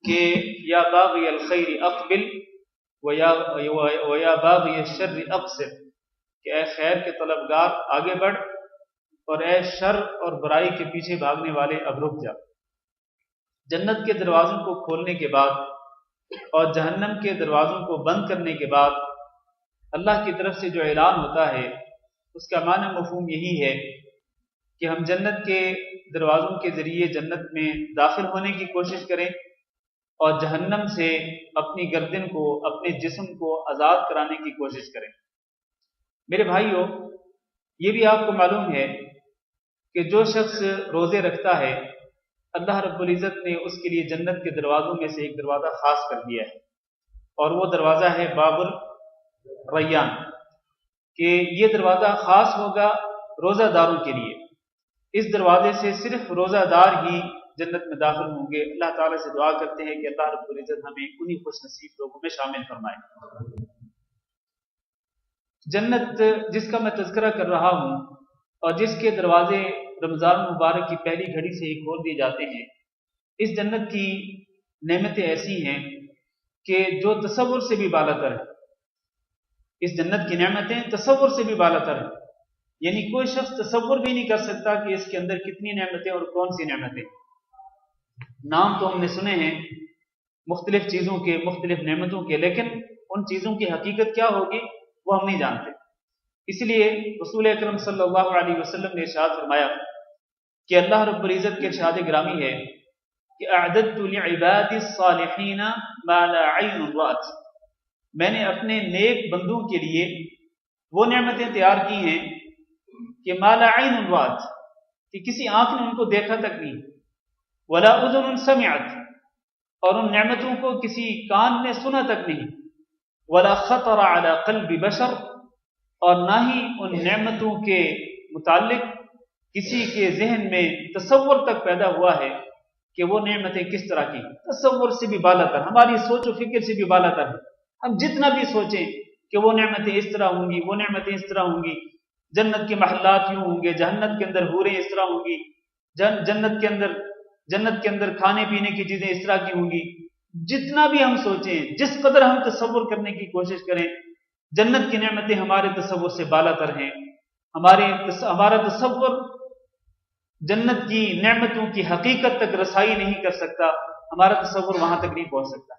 کہ یا باغی الخیر اقبل ویا باغی الشر اقصر، کہ اے خیر کے طلبگار آگے بڑھ، اور اے شر اور برائی کے پیچھے بھاگنے والے اب رک جا۔ جنت کے دروازوں کو کھولنے کے بعد اور جہنم کے دروازوں کو بند کرنے کے بعد اللہ کی طرف سے جو اعلان ہوتا ہے اس کا معنی مفہوم یہی ہے کہ ہم جنت کے دروازوں کے ذریعے جنت میں داخل ہونے کی کوشش کریں اور جہنم سے اپنی گردن کو، اپنے جسم کو آزاد کرانے کی کوشش کریں۔ میرے بھائیوں، یہ بھی آپ کو معلوم ہے کہ جو شخص روزے رکھتا ہے اللہ رب العزت نے اس کے لیے جنت کے دروازوں میں سے ایک دروازہ خاص کر دیا ہے، اور وہ دروازہ ہے باب الریان، کہ یہ دروازہ خاص ہوگا روزہ داروں کے لیے۔ اس دروازے سے صرف روزہ دار ہی جنت میں داخل ہوں گے۔ اللہ تعالیٰ سے دعا کرتے ہیں کہ اللہ رب العزت ہمیں انہی خوش نصیب لوگوں میں شامل فرمائے۔ جنت جس کا میں تذکرہ کر رہا ہوں اور جس کے دروازے رمضان مبارک کی پہلی گھڑی سے ہی کھول دیے جاتے ہیں، اس جنت کی نعمتیں ایسی ہیں کہ جو تصور سے بھی بالا تر ہے۔ اس جنت کی نعمتیں تصور سے بھی بالا تر ہیں، یعنی کوئی شخص تصور بھی نہیں کر سکتا کہ اس کے اندر کتنی نعمتیں اور کون سی نعمتیں۔ نام تو ہم نے سنے ہیں مختلف چیزوں کے، مختلف نعمتوں کے، لیکن ان چیزوں کی حقیقت کیا ہوگی وہ ہم نہیں جانتے۔ اس لیے رسول اکرم صلی اللہ علیہ وسلم نے ارشاد فرمایا کہ اللہ رب العزت کے ارشاد گرامی ہے کہ اعددت لعبادی الصالحین ما لا عین رأت، میں نے اپنے نیک بندوں کے لیے وہ نعمتیں تیار کی ہیں کہ ما لا عین رأت، کہ کسی آنکھ نے ان کو دیکھا تک نہیں، ولا اذن سمعت، اور ان نعمتوں کو کسی کان نے سنا تک نہیں، ولا خطر علی قلب بشر، اور نہ ہی ان نعمتوں کے متعلق کسی کے ذہن میں تصور تک پیدا ہوا ہے کہ وہ نعمتیں کس طرح کی۔ تصور سے بھی بالا تر، ہماری سوچ و فکر سے بھی بالا تر ہے۔ ہم جتنا بھی سوچیں کہ وہ نعمتیں اس طرح ہوں گی، وہ نعمتیں اس طرح ہوں گی، جنت کے محلات یوں ہوں گے، جہنت کے اندر حوریں اس طرح ہوں گی، جنت کے اندر کھانے پینے کی چیزیں اس طرح کی ہوں گی، جتنا بھی ہم سوچیں، جس قدر ہم تصور کرنے کی کوشش کریں، جنت کی نعمتیں ہمارے تصور سے بالا تر ہیں۔ ہمارا تصور جنت کی نعمتوں کی حقیقت تک رسائی نہیں کر سکتا، ہمارا تصور وہاں تک نہیں پہنچ سکتا۔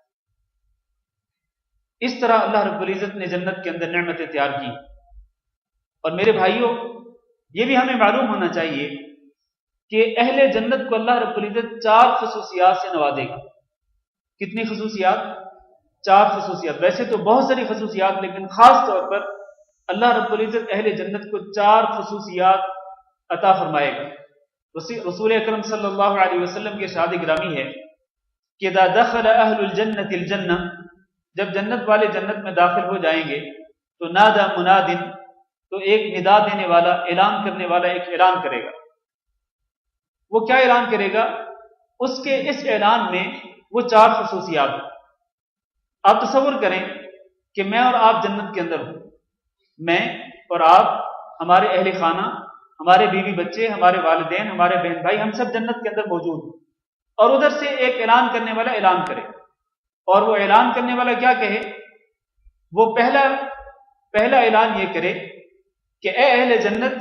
اس طرح اللہ رب العزت نے جنت کے اندر نعمتیں تیار کی۔ اور میرے بھائیوں، یہ بھی ہمیں معلوم ہونا چاہیے کہ اہل جنت کو اللہ رب العزت 4 خصوصیات سے نوازے گا۔ کتنی خصوصیات؟ 4 خصوصیات۔ ویسے تو بہت ساری خصوصیات، لیکن خاص طور پر اللہ رب العزت اہل جنت کو 4 خصوصیات عطا فرمائے گا۔ رسول اکرم صلی اللہ علیہ وسلم کے ارشاد گرامی ہے کہ اذا دخل اہل الجنت الجنہ، جب جنت والے جنت میں داخل ہو جائیں گے تو نادى مناد، تو ایک ندا دینے والا، اعلان کرنے والا ایک اعلان کرے گا۔ وہ کیا اعلان کرے گا؟ اس کے اس اعلان میں وہ 4 خصوصیات ہیں۔ آپ تصور کریں کہ میں اور آپ جنت کے اندر ہوں، میں اور آپ، ہمارے اہل خانہ، ہمارے بیوی بچے، ہمارے والدین، ہمارے بہن بھائی، ہم سب جنت کے اندر موجود ہیں، اور ادھر سے ایک اعلان کرنے والا اعلان کرے، اور وہ اعلان کرنے والا کیا کہے؟ وہ پہلا اعلان یہ کرے کہ اے اہل جنت،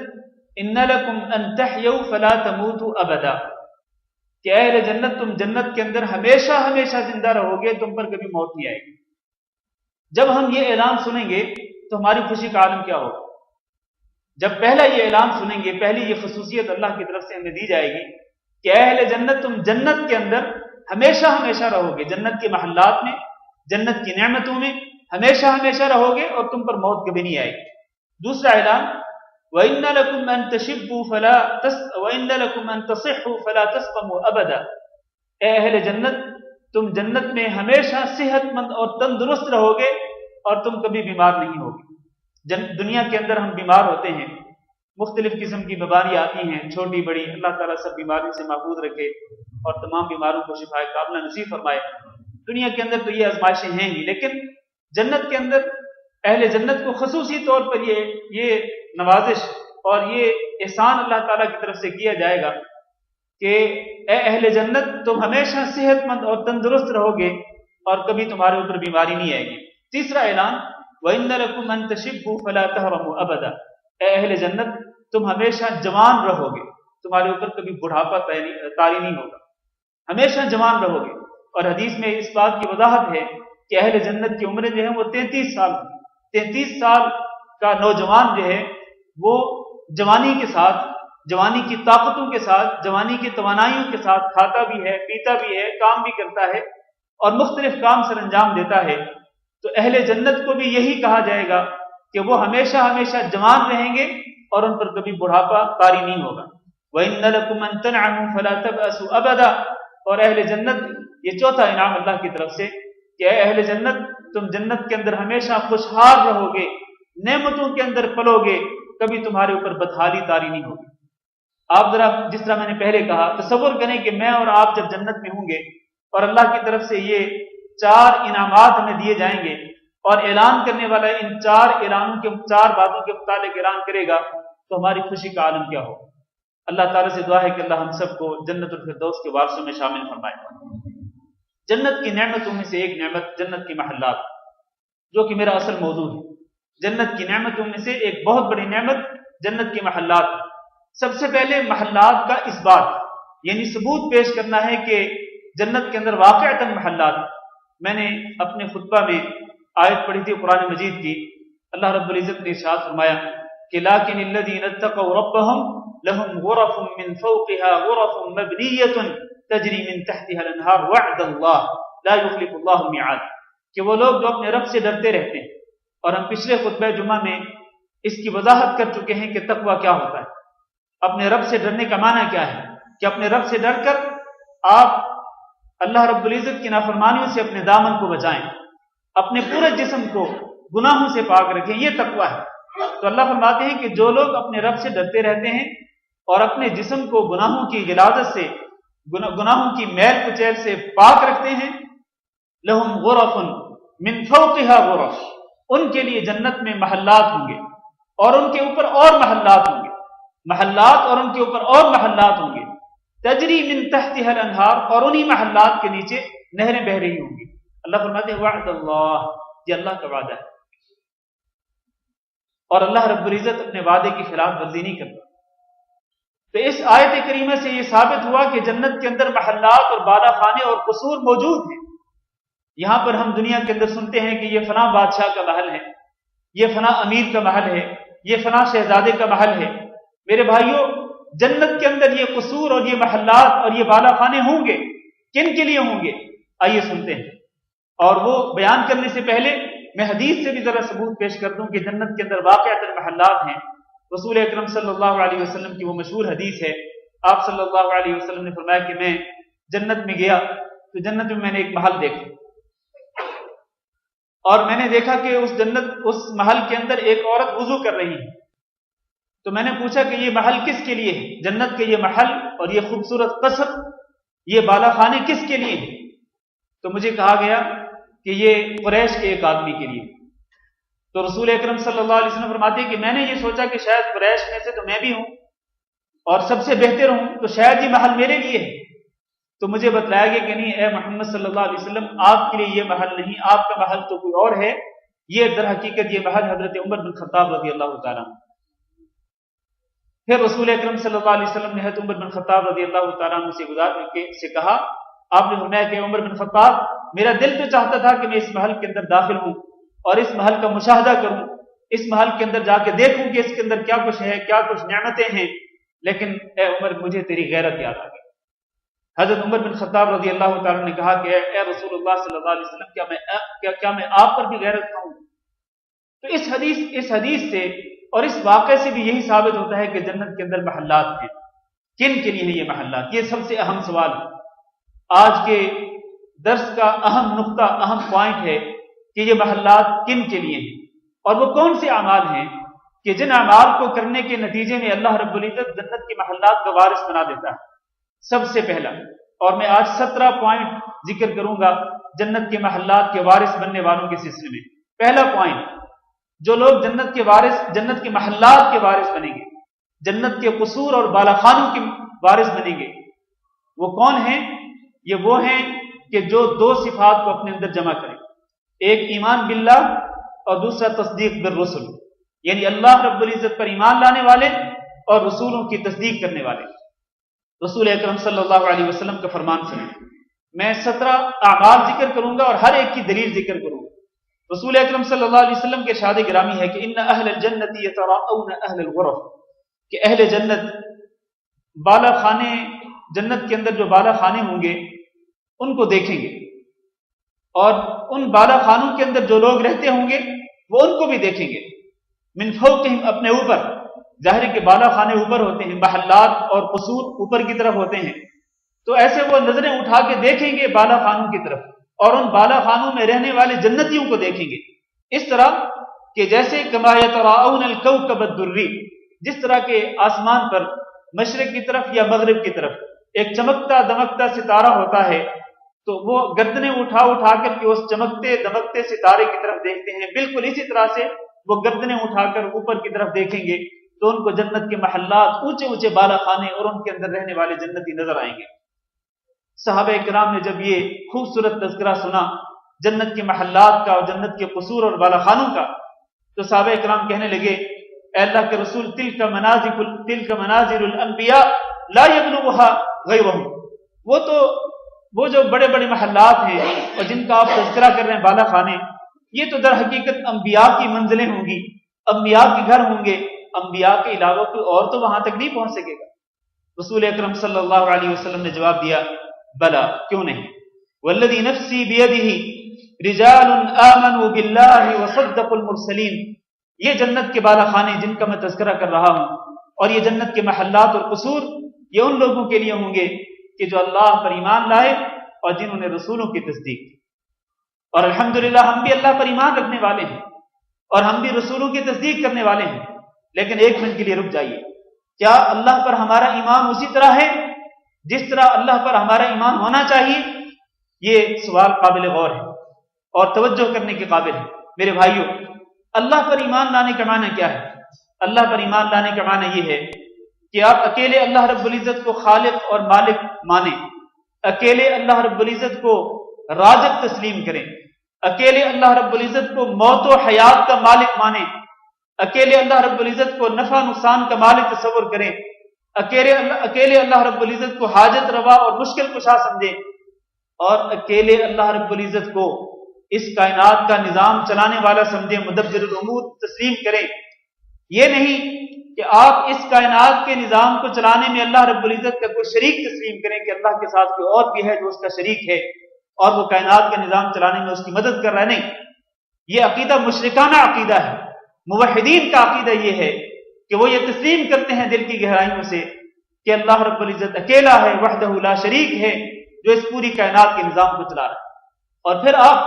ان لکم ان تحیوا فلا تموتوا ابدا، کہ اے اہل جنت تم جنت کے اندر ہمیشہ ہمیشہ زندہ رہو گے، تم پر کبھی موت نہیں آئے گی۔ جب ہم یہ اعلان سنیں گے تو ہماری خوشی کا عالم کیا ہوگا؟ جب پہلا یہ اعلان سنیں گے، پہلی یہ خصوصیت اللہ کی طرف سے ہمیں دی جائے گی کہ اے اہل جنت تم جنت کے اندر ہمیشہ ہمیشہ رہو گے، جنت کے محلات میں، جنت کی نعمتوں میں ہمیشہ ہمیشہ رہو گے، اور تم پر موت کبھی نہیں آئے گی۔ دوسرا اعلان، وَإِنَّ لَكُمْ أَن تَشِبُّوا وَإِنَّ لَكُمْ أَن تَصِحُّوا فَلَا تَسْقَمُوا أَبَدًا، اے اہل جنت تم جنت میں ہمیشہ صحت مند اور تندرست رہو گے، اور تم کبھی بیمار نہیں ہوگے۔ دنیا کے اندر ہم بیمار ہوتے ہیں، مختلف قسم کی بیماریاں آتی ہیں، چھوٹی بڑی، اللہ تعالیٰ سب بیماری سے محفوظ رکھے اور تمام بیماروں کو شفائے کاملہ نصیب فرمائے۔ دنیا کے اندر تو یہ آزمائشیں ہیں ہی، لیکن جنت کے اندر اہل جنت کو خصوصی طور پر یہ نوازش اور یہ احسان اللہ تعالیٰ کی طرف سے کیا جائے گا کہ اے اہل جنت تم ہمیشہ صحت مند اور تندرست رہو گے اور کبھی تمہارے اوپر بیماری نہیں آئے گی۔ تیسرا اعلان وَإِنَّ لَكُمْ أَن تَشِبُّوا فَلَا تَهْرَمُوا أَبَدًا، اے اہل جنت تم ہمیشہ جوان رہو گے، تمہارے اوپر کبھی بڑھاپا طاری نہیں ہوگا، ہمیشہ جوان رہو گے۔ اور حدیث میں اس بات کی وضاحت ہے کہ اہل جنت کی عمریں جو ہیں وہ 33 سال، 33 سال کا نوجوان جو ہے وہ جوانی کے ساتھ، جوانی کی طاقتوں کے ساتھ، جوانی کی توانائیوں کے ساتھ کھاتا بھی ہے، پیتا بھی ہے، کام بھی کرتا ہے اور مختلف کام سر انجام دیتا ہے۔ تو اہل جنت کو بھی یہی کہا جائے گا کہ وہ ہمیشہ ہمیشہ جوان رہیں گے اور ان پر کبھی بڑھاپا طاری نہیں ہوگا۔ وَإِنَّ لَكُمْ أَن تَنْعَمُوا فَلَا تَبْأَسُوا أَبَدًا، اور اہل جنت، یہ چوتھا انعام اللہ کی طرف سے کہ اے اہل جنت تم جنت کے اندر ہمیشہ خوشحال رہو گے، نعمتوں کے اندر پلو گے، کبھی تمہارے اوپر بدحالی طاری نہیں ہوگی۔ آپ ذرا جس طرح میں نے پہلے کہا تصور کریں کہ میں اور آپ جب جنت میں ہوں گے اور اللہ کی طرف سے یہ 4 انعامات ہمیں دیے جائیں گے اور اعلان کرنے والا ان 4 اعلانوں کے 4 باتوں کے متعلق اعلان کرے گا تو ہماری خوشی کا عالم کیا ہوگا۔ اللہ تعالیٰ سے دعا ہے کہ اللہ ہم سب کو جنت الفردوس کے وارثوں میں شامل فرمائے۔ جنت کی نعمتوں میں سے ایک نعمت جنت کی محلات، جو کہ میرا اصل موضوع ہے۔ جنت کی نعمتوں میں سے ایک بہت بڑی نعمت جنت کی محلات۔ سب سے پہلے محلات کا اس بات یعنی ثبوت پیش کرنا ہے کہ جنت کے اندر واقعتاً محلات۔ میں نے اپنے خطبہ میں آیت پڑھی تھی قرآن مجید کی، اللہ رب العزت نے ارشاد فرمایا کہ لیکن الذین اتقوا ربهم لهم غرف من فوقها غرف مبنیۃ تجری من تحتها الانہار وعد اللہ لا یخلف اللہ الميعاد، کہ وہ لوگ جو اپنے رب سے ڈرتے رہتے ہیں۔ اور ہم پچھلے خطبہ جمعہ میں اس کی وضاحت کر چکے ہیں کہ تقوی کیا ہوتا ہے، اپنے رب سے ڈرنے کا معنی کیا ہے کہ اپنے رب سے ڈر کر آپ اللہ رب العزت کی نافرمانیوں سے اپنے دامن کو بچائیں، اپنے پورے جسم کو گناہوں سے پاک رکھیں، یہ تقوی ہے۔ تو اللہ فرماتے ہیں کہ جو لوگ اپنے رب سے ڈرتے رہتے ہیں اور اپنے جسم کو گناہوں کی غلاظت سے، گناہوں کی میل کچیل سے پاک رکھتے ہیں، لہم غرف من فوقها غرف، ان کے لیے جنت میں محلات ہوں گے اور ان کے اوپر اور محلات ہوں گے، محلات اور ان کے اوپر اور محلات ہوں گے، تجری من تحتها الانہار، اور انہی محلات کے نیچے نہریں بہ رہی ہوں گی۔ اللہ فرماتے ہیں وعد اللہ، یہ اللہ کا وعدہ ہے اور اللہ رب العزت اپنے وعدے کی خلاف ورزی نہیں کرتا۔ تو اس آیت کریمہ سے یہ ثابت ہوا کہ جنت کے اندر محلات اور بالا خانے اور قصور موجود ہیں۔ یہاں پر ہم دنیا کے اندر سنتے ہیں کہ یہ فلاں بادشاہ کا محل ہے، یہ فلاں امیر کا محل ہے، یہ فلاں شہزادے کا محل ہے۔ میرے بھائیوں، جنت کے اندر یہ قصور اور یہ محلات اور یہ بالا خانے ہوں گے، کن کے لیے ہوں گے؟ آئیے سنتے ہیں۔ اور وہ بیان کرنے سے پہلے میں حدیث سے بھی ذرا ثبوت پیش کر دوں کہ جنت کے اندر واقعتاً محلات ہیں۔ رسول اکرم صلی اللہ علیہ وسلم کی وہ مشہور حدیث ہے، آپ صلی اللہ علیہ وسلم نے فرمایا کہ میں جنت میں گیا تو جنت میں نے ایک محل دیکھا اور میں نے دیکھا کہ اس محل کے اندر ایک عورت وضو کر رہی ہے۔ تو میں نے پوچھا کہ یہ محل کس کے لیے ہے؟ جنت کے یہ محل اور یہ خوبصورت قصر، یہ بالا خانے کس کے لیے ہے؟ تو مجھے کہا گیا کہ یہ قریش کے ایک آدمی کے لیے۔ تو رسول اکرم صلی اللہ علیہ وسلم فرماتے ہیں کہ میں نے یہ سوچا کہ شاید قریش میں سے تو میں بھی ہوں اور سب سے بہتر ہوں، تو شاید یہ محل میرے لیے ہے۔ تو مجھے بتلایا گیا کہ نہیں اے محمد صلی اللہ علیہ وسلم، آپ کے لیے یہ محل نہیں، آپ کا محل تو کوئی اور ہے، یہ در حقیقت یہ محل حضرت عمر بن خطاب رضی اللہ تعالیٰ عنہ۔ پھر رسول اکرم صلی اللہ علیہ وسلم نے حضرت عمر بن خطاب رضی اللہ تعالیٰ عنہ سے کہا، آپ نے فرمایا کہ عمر بن خطاب، میرا دل تو چاہتا تھا کہ میں اس محل کے اندر داخل ہوں اور اس محل کا مشاہدہ کروں، اس محل کے اندر جا کے دیکھوں کہ اس کے اندر کیا کچھ ہے، کیا کچھ نعمتیں ہیں، لیکن اے عمر مجھے تیری غیرت یاد آ گئی۔ حضرت عمر بن خطاب رضی اللہ تعالیٰ نے کہا کہ اے رسول اللہ صلی اللہ علیہ وسلم، کیا میں آپ پر بھی غیرت کھاؤں؟ تو اس حدیث سے اور اس واقعے سے بھی یہی ثابت ہوتا ہے کہ جنت کے اندر محلات ہیں۔ کن کے لیے ہیں یہ محلات؟ یہ سب سے اہم سوال ہے۔ آج کے درس کا اہم نقطہ، اہم پوائنٹ ہے کہ یہ محلات کن کے لیے ہیں اور وہ کون سے اعمال ہیں کہ جن اعمال کو کرنے کے نتیجے میں اللہ رب العزت جنت کے محلات کا وارث بنا دیتا ہے۔ سب سے پہلا، اور میں آج 17 پوائنٹ ذکر کروں گا جنت کے محلات کے وارث بننے والوں کے سلسلے میں۔ پہلا پوائنٹ، جو لوگ جنت کے وارث، جنت کے محلات کے وارث بنیں گے، جنت کے قصور اور بالا خانوں کے وارث بنیں گے، وہ کون ہیں؟ یہ وہ ہیں کہ جو دو صفات کو اپنے اندر جمع کریں، ایک ایمان باللہ اور دوسرا تصدیق بالرسل، یعنی اللہ رب العزت پر ایمان لانے والے اور رسولوں کی تصدیق کرنے والے۔ رسول اکرم صلی اللہ علیہ وسلم کا فرمان سنیں، میں 17 اعمال ذکر کروں گا اور ہر ایک کی دلیل ذکر کروں گا۔ رسول اکرم صلی اللہ علیہ وسلم کے ارشاد گرامی ہے کہ ان اہل الجنت یتراءون اہل الغرف، کہ اہل جنت بالا خانے، جنت کے اندر جو بالا خانے ہوں گے ان کو دیکھیں گے، اور ان بالا خانوں کے اندر جو لوگ رہتے ہوں گے وہ ان کو بھی دیکھیں گے، من فوقہم، اپنے اوپر، ظاہر ہے کہ بالا خانے اوپر ہوتے ہیں، محلات اور قصور اوپر کی طرف ہوتے ہیں، تو ایسے وہ نظریں اٹھا کے دیکھیں گے بالا خانوں کی طرف، اور ان بالا خانوں میں رہنے والے جنتیوں کو دیکھیں گے، اس طرح کہ جیسے کما یتراءون الکوکب الدری، جس طرح کے آسمان پر مشرق کی طرف یا مغرب کی طرف ایک چمکتا دمکتا ستارہ ہوتا ہے، تو وہ گردنیں اٹھا اٹھا کر کے اس چمکتے دمکتے ستارے کی طرف دیکھتے ہیں، بالکل اسی طرح سے وہ گردنیں اٹھا کر اوپر کی طرف دیکھیں گے تو ان کو جنت کے محلات، اونچے اونچے بالا خانے اور ان کے اندر رہنے والے جنتی نظر آئیں گے۔ صحابہ کرام نے جب یہ خوبصورت تذکرہ سنا جنت کے محلات کا اور جنت کے قصور اور بالا خانوں کا، تو صحابہ کرام کہنے لگے، اے اللہ کے رسول، تلک منازل الانبیاء لا یبلغها غیرہم، وہ جو بڑے بڑے محلات ہیں اور جن کا آپ تذکرہ کر رہے ہیں بالا خانے، یہ تو در حقیقت انبیاء کی منزلیں ہوں گی، انبیاء کے گھر ہوں گے، انبیاء کے علاوہ کوئی اور تو وہاں تک نہیں پہنچ سکے گا۔ رسول اکرم صلی اللہ علیہ وسلم نے جواب دیا، بلا، کیوں نہیں، والذی نفسی بیدہ رجال آمنوا باللہ وصدقوا المرسلین، یہ جنت کے بالا خانے جن کا میں تذکرہ کر رہا ہوں اور یہ جنت کے محلات اور قصور، یہ ان لوگوں کے لیے ہوں گے کہ جو اللہ پر ایمان لائے اور جنہوں نے رسولوں کی تصدیق کی۔ اور الحمدللہ ہم بھی اللہ پر ایمان رکھنے والے ہیں اور ہم بھی رسولوں کی تصدیق کرنے والے ہیں، لیکن ایک منٹ کے لیے رک جائیے، کیا اللہ پر ہمارا ایمان اسی طرح ہے جس طرح اللہ پر ہمارا ایمان ہونا چاہیے؟ یہ سوال قابل غور ہے اور توجہ کرنے کے قابل ہے۔ میرے بھائیوں، اللہ پر ایمان لانے کا معنی کیا ہے؟ اللہ پر ایمان لانے کا معنی یہ ہے کہ آپ اکیلے اللہ رب العزت کو خالق اور مالک مانیں، اکیلے اللہ رب العزت کو رازق تسلیم کریں، اکیلے اللہ رب العزت کو موت و حیات کا مالک مانیں، اکیلے اللہ رب العزت کو نفع نقصان کا مالک تصور کریں، اکیلے اللہ رب العزت کو حاجت روا اور مشکل کشا سمجھیں، اور اکیلے اللہ رب العزت کو اس کائنات کا نظام چلانے والا سمجھیں، مدبر الامور تسلیم کریں۔ یہ نہیں کہ آپ اس کائنات کے نظام کو چلانے میں اللہ رب العزت کا کوئی شریک تسلیم کریں کہ اللہ کے ساتھ کوئی اور بھی ہے جو اس کا شریک ہے اور وہ کائنات کا نظام چلانے میں اس کی مدد کر رہا ہے۔ نہیں، یہ عقیدہ مشرکانہ عقیدہ ہے۔ موحدین کا عقیدہ یہ ہے کہ وہ یہ تسلیم کرتے ہیں دل کی گہرائیوں سے کہ اللہ رب العزت اکیلا ہے، وحدہ لا شریک ہے، جو اس پوری کائنات کے نظام کو چلا رہا ہے۔ اور پھر آپ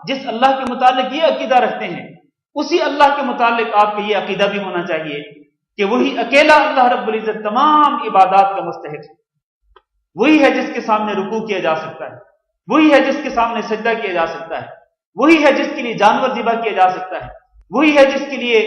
جس اللہ کے متعلق یہ عقیدہ رکھتے ہیں، اسی اللہ کے متعلق آپ کا یہ عقیدہ بھی ہونا چاہیے کہ وہی اکیلا اللہ رب العزت تمام عبادات کا مستحق ہے، وہی ہے جس کے سامنے رکوع کیا جا سکتا ہے، وہی ہے جس کے سامنے سجدہ کیا جا سکتا ہے، وہی ہے جس کے لیے جانور ذبح کیا جا سکتا ہے، وہی ہے جس کے لیے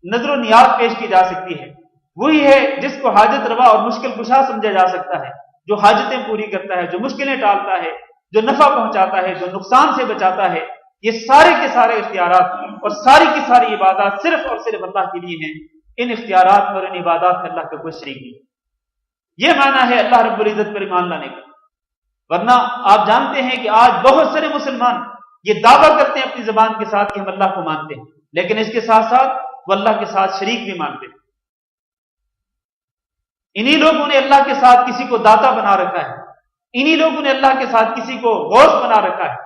نذر و نیاز پیش کی جا سکتی ہے، وہی ہے جس کو حاجت روا اور مشکل کشا سمجھا جا سکتا ہے، جو حاجتیں پوری کرتا ہے، جو مشکلیں ٹالتا ہے، جو نفع پہنچاتا ہے، جو نقصان سے بچاتا ہے۔ یہ سارے کے سارے اختیارات اور ساری کی ساری عبادات صرف اور صرف اللہ کے لیے ہیں۔ ان اختیارات اور ان عبادات میں اللہ کا کوئی شریک نہیں۔ یہ معنی ہے اللہ رب العزت پر ایمان لانے کا۔ ورنہ آپ جانتے ہیں کہ آج بہت سارے مسلمان یہ دعویٰ کرتے ہیں اپنی زبان کے ساتھ کہ ہم اللہ کو مانتے ہیں، لیکن اس کے ساتھ ساتھ وہ اللہ کے ساتھ شریک بھی مانتے ہیں۔ انہی لوگوں نے اللہ کے ساتھ کسی کو داتا بنا رکھا ہے، انہی لوگوں نے اللہ کے ساتھ کسی کو غوث بنا رکھا ہے،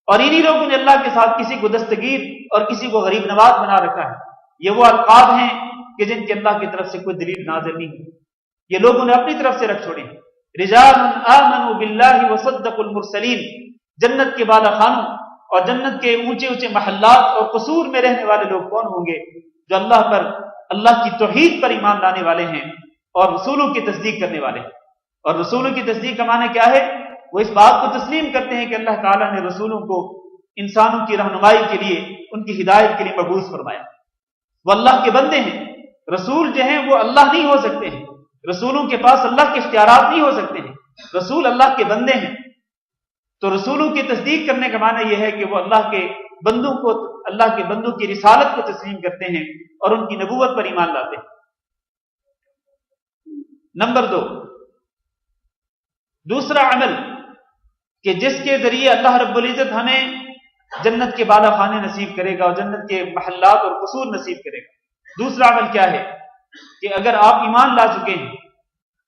اور انہی لوگوں نے اللہ کے ساتھ کسی کو دستگیر اور کسی کو غریب نواز بنا رکھا ہے۔ یہ وہ القاب ہیں کہ جن کے اللہ کی طرف سے کوئی دلیل نازل نہیں ہوئی، یہ لوگوں نے اپنی طرف سے رکھ چھوڑے۔ رجال آمنوا باللہ وصدقوا المرسلین، جنت کے بالا خانوں اور جنت کے اونچے اونچے محلات اور قصور میں رہنے والے لوگ کون ہوں گے؟ جو اللہ پر، اللہ کی توحید پر ایمان لانے والے ہیں اور رسولوں کی تصدیق کرنے والے ہیں۔ اور رسولوں کی تصدیق کا معنی کیا ہے؟ وہ اس بات کو تسلیم کرتے ہیں کہ اللہ تعالیٰ نے رسولوں کو انسانوں کی رہنمائی کے لیے، ان کی ہدایت کے لیے مبعوث فرمایا۔ وہ اللہ کے بندے ہیں۔ رسول جو ہیں وہ اللہ نہیں ہو سکتے ہیں، رسولوں کے پاس اللہ کے اختیارات نہیں ہو سکتے ہیں، رسول اللہ کے بندے ہیں، تو رسولوں کی تصدیق کرنے کا معنی یہ ہے کہ وہ اللہ کے بندوں کی رسالت کو تسلیم کرتے ہیں اور ان کی نبوت پر ایمان لاتے ہیں۔ نمبر 2، دوسرا عمل کہ جس کے ذریعے اللہ رب العزت ہمیں جنت کے بالا خانے نصیب کرے گا اور جنت کے محلات اور قصور نصیب کرے گا۔ دوسرا عمل کیا ہے کہ اگر آپ ایمان لا چکے ہیں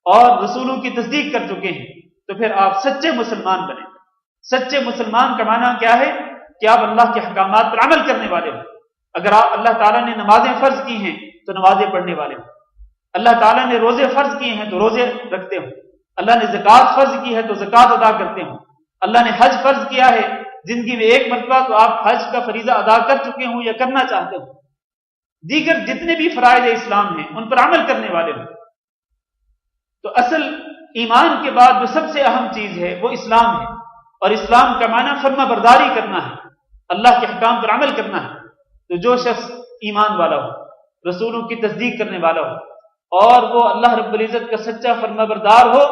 اور رسولوں کی تصدیق کر چکے ہیں تو پھر آپ سچے مسلمان بنیں۔ سچے مسلمان کا معنی کیا ہے کہ آپ اللہ کے احکامات پر عمل کرنے والے ہوں۔ اگر آپ اللہ تعالیٰ نے نمازیں فرض کی ہیں تو نمازیں پڑھنے والے ہوں، اللہ تعالیٰ نے روزے فرض کیے ہیں تو روزے رکھتے ہوں، اللہ نے زکوٰۃ فرض کی ہے تو زکوٰۃ ادا کرتے ہوں، اللہ نے حج فرض کیا ہے زندگی میں ایک مرتبہ تو آپ حج کا فریضہ ادا کر چکے ہوں یا کرنا چاہتے ہوں، دیگر جتنے بھی فرائض اسلام ہیں ان پر عمل کرنے والے ہوں۔ تو اصل ایمان کے بعد جو سب سے اہم چیز ہے وہ اسلام ہے، اور اسلام کا معنی فرما برداری کرنا ہے، اللہ کے احکام پر عمل کرنا ہے۔ تو جو شخص ایمان والا ہو، رسولوں کی تصدیق کرنے والا ہو اور وہ اللہ رب العزت کا سچا فرما بردار ہو،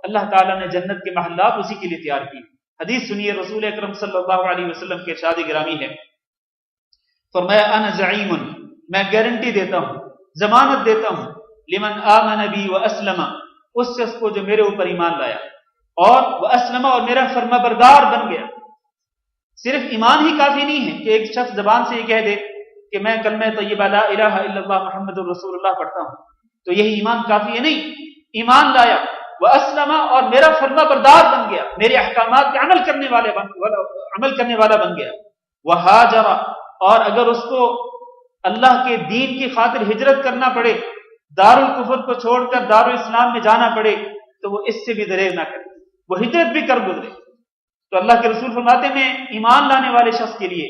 اللہ تعالیٰ نے جنت کے محلات اسی کے لیے تیار کی۔ حدیث سنیے، رسول اکرم صلی اللہ علیہ وسلم کے ارشاد گرامی ہے، فرمایا انا زعیم، میں گارنٹی دیتا ہوں، ضمانت دیتا ہوں، لمن آمن بی واسلم، اس شخص کو جو میرے اوپر ایمان لایا اور واسلم، اور میرا فرما بردار بن گیا۔ صرف ایمان ہی کافی نہیں ہے کہ ایک شخص زبان سے یہ کہہ دے کہ میں کلمہ طیبہ لا الہ الا اللہ محمد رسول اللہ پڑھتا ہوں، تو یہی ایمان کافی ہے؟ نہیں، ایمان لایا واسلم، اور میرا فرما بردار بن گیا، میرے احکامات پہ عمل کرنے والا بن گیا۔ وہاجر، اور اگر اس کو اللہ کے دین کی خاطر ہجرت کرنا پڑے، دارالکفر کو چھوڑ کر دارالاسلام میں جانا پڑے، تو وہ اس سے بھی دریغ نہ کرے، وہ ہجرت بھی کر گزرے۔ تو اللہ کے رسول فرماتے ہیں ایمان لانے والے شخص کے لیے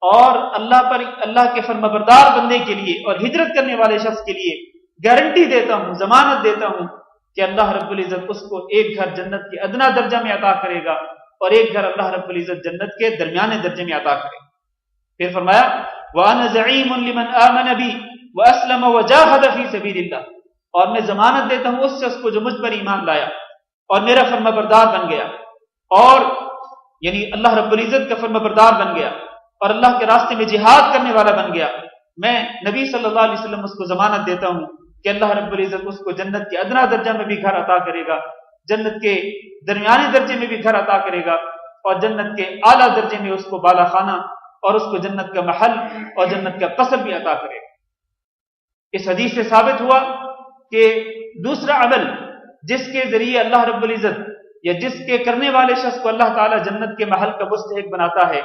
اور اللہ کے فرما بردار بندے کے لیے اور ہجرت کرنے والے شخص کے لیے گارنٹی دیتا ہوں، ضمانت دیتا ہوں کہ اللہ رب العزت اس کو ایک گھر جنت کے ادنا درجہ میں عطا کرے گا اور ایک گھر اللہ رب العزت جنت کے درمیانے درجے میں عطا کرے گا۔ پھر فرمایا وَأَنَا زَعِيمٌ لِمَنْ آمَنَ بِي وَأَسْلَمَ وَجَاهَدَ فِي سَبِيلِ اللَّهِ، اور میں ضمانت دیتا ہوں اس شخص کو جو مجھ پر ایمان لایا اور میرا فرما بردار بن گیا، اور یعنی اللہ رب العزت کا فرما بردار بن گیا اور اللہ کے راستے میں جہاد کرنے والا بن گیا، میں نبی صلی اللہ علیہ وسلم اس کو ضمانت دیتا ہوں کہ اللہ رب العزت اس کو جنت کے ادنا درجہ میں بھی گھر عطا کرے گا، جنت کے درمیانے درجے میں بھی گھر عطا کرے گا، اور جنت کے اعلیٰ درجے میں اس کو بالا خانہ اور اس کو جنت کا محل اور جنت کا قصر بھی عطا کرے گا۔ اس حدیث سے ثابت ہوا کہ دوسرا عمل جس کے ذریعے اللہ رب العزت یا جس کے کرنے والے شخص کو اللہ تعالیٰ جنت کے محل کا مستحق بناتا ہے،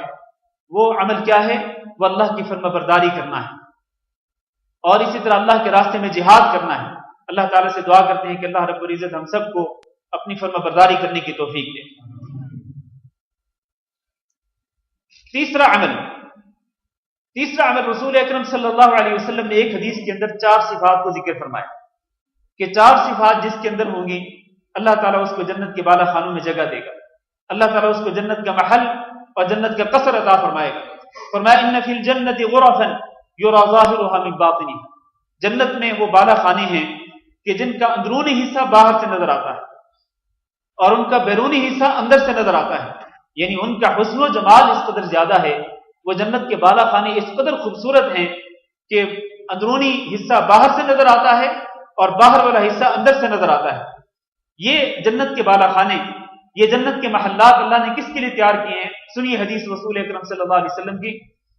وہ عمل کیا ہے؟ وہ اللہ کی فرما برداری کرنا ہے اور اسی طرح اللہ کے راستے میں جہاد کرنا ہے۔ اللہ تعالیٰ سے دعا کرتے ہیں کہ اللہ رب العزت ہم سب کو اپنی فرما برداری کرنے کی توفیق دے۔ تیسرا عمل رسول اکرم صلی اللہ علیہ وسلم نے ایک حدیث کے اندر 4 صفات کو ذکر فرمایا کہ 4 صفات جس کے اندر ہوں گی اللہ تعالیٰ اس کو جنت کے بالا خانوں میں جگہ دے گا، اللہ تعالیٰ اس کو جنت کا محل اور جنت کا قصر عطا فرمائے گا۔ فرمایا ان فی الجنت غرفا یری ظاہرها من باطنها، جنت میں وہ بالا خانے ہیں کہ جن کا اندرونی حصہ باہر سے نظر آتا ہے اور ان کا بیرونی حصہ اندر سے نظر آتا ہے، یعنی ان کا حسن و جمال اس قدر زیادہ ہے، وہ جنت کے بالا خانے اس قدر خوبصورت ہیں کہ اندرونی حصہ باہر سے نظر آتا ہے اور باہر والا حصہ اندر سے نظر آتا ہے۔ یہ جنت کے بالا خانے، یہ جنت کے محلات اللہ نے کس کے لیے تیار کیے ہیں؟ سنیے حدیث رسول اکرم صلی اللہ علیہ وسلم کی،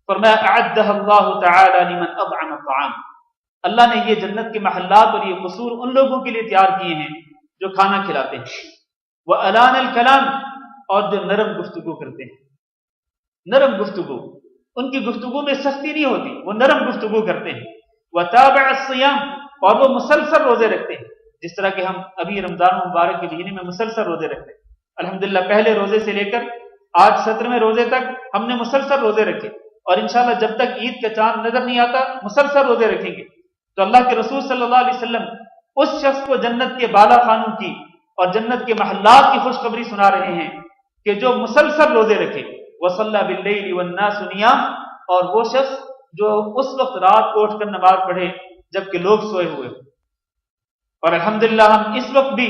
فرمایا اعدها اللہ تعالی لمن اطعم الطعام، اللہ نے یہ جنت کے محلات اور یہ قصور ان لوگوں کے لیے تیار کیے ہیں جو کھانا کھلاتے ہیں، وَأَلَانَ الْكَلَامِ، اور جو نرم گفتگو کرتے ہیں، نرم گفتگو، ان کی گفتگو میں سختی نہیں ہوتی، وہ نرم گفتگو کرتے ہیں، وَتَابَعَ الصِّيَامِ، اور وہ مسلسل روزے رکھتے ہیں، جس طرح کہ ہم ابھی رمضان مبارک کے مہینے میں مسلسل روزے رکھتے ہیں، الحمدللہ پہلے روزے سے لے کر آج 17ویں روزے تک ہم نے مسلسل روزے رکھے، اور انشاءاللہ جب تک عید کا چاند نظر نہیں آتا مسلسل روزے رکھیں گے۔ تو اللہ کے رسول صلی اللہ علیہ وسلم اس شخص کو جنت کے بالا خانوں کی اور جنت کے محلات کی خوشخبری سنا رہے ہیں کہ جو مسلسل روزے رکھے، وَصَلَّى بِاللَّيْلِ وَالنَّاسُ نِيَامٌ، اور وہ شخص جو اس وقت رات کو اٹھ کر نماز پڑھے جبکہ لوگ سوئے ہوئے، اور الحمدللہ ہم اس وقت بھی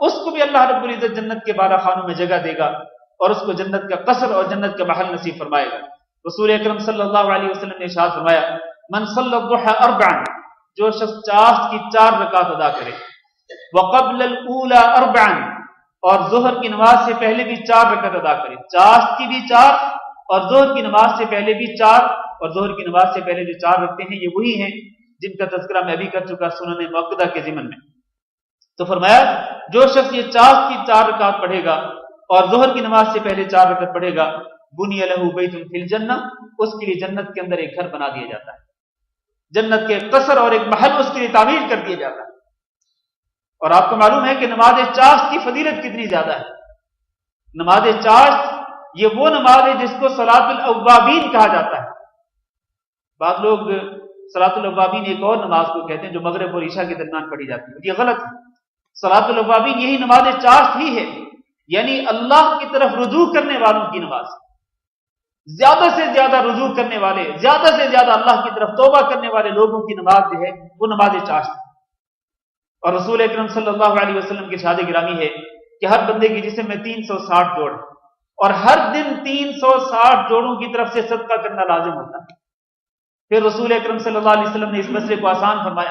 اس کو بھی اللہ رب العزت جنت کے بالا خانوں میں جگہ دے گا اور اس کو جنت کا قصر اور جنت کا محل نصیب فرمائے گا۔ رسول اکرم صلی اللہ علیہ وسلم نے ارشاد فرمایا، من صلی الضحى اربعا، جو شخص چاشت کی 4 رکعت ادا کرے، وقبل الاولى اربعا، اور ظہر کی نماز سے پہلے بھی 4 رکعت ادا کرے، چاشت کی بھی 4 اور ظہر کی نماز سے پہلے بھی 4، اور ظہر کی نماز سے پہلے جو 4 رکھتے ہیں یہ وہی ہیں جن کا تذکرہ میں ابھی کر چکا سنن مؤکدہ کے ضمن میں۔ تو فرمایا جو شخص یہ چاشت کی 4 رکعت پڑھے گا اور ظہر کی نماز سے پہلے 4 رکعت پڑھے گا، بنی لہ بیت فی الجنہ، اس کے لیے جنت کے اندر ایک گھر بنا دیا جاتا ہے، جنت کے قصر اور ایک محل اس کے لیے تعمیر کر دیا جاتا ہے۔ اور آپ کو معلوم ہے کہ نماز چاشت کی فضیلت کتنی زیادہ ہے۔ نماز چاشت یہ وہ نماز ہے جس کو صلاۃ الاوابین کہا جاتا ہے۔ بعض لوگ صلاۃ الاوابین ایک اور نماز کو کہتے ہیں جو مغرب اور عشاء کے درمیان پڑھی جاتی ہے، یہ غلط ہے۔ صلاۃ الاوابین یہی نماز چاشت ہی ہے، یعنی اللہ کی طرف رجوع کرنے والوں کی نماز، زیادہ سے زیادہ رجوع کرنے والے، زیادہ سے زیادہ اللہ کی طرف توبہ کرنے والے لوگوں کی نماز جو ہے وہ نماز چاشت ہے۔ اور رسول اکرم صلی اللہ علیہ وسلم کی ارشاد گرامی ہے کہ ہر بندے کے جسم میں 360 جوڑ ہیں اور ہر دن 360 جوڑوں کی طرف سے صدقہ کرنا لازم ہوتا ہے۔ پھر رسول اکرم صلی اللہ علیہ وسلم نے اس مسئلے کو آسان فرمایا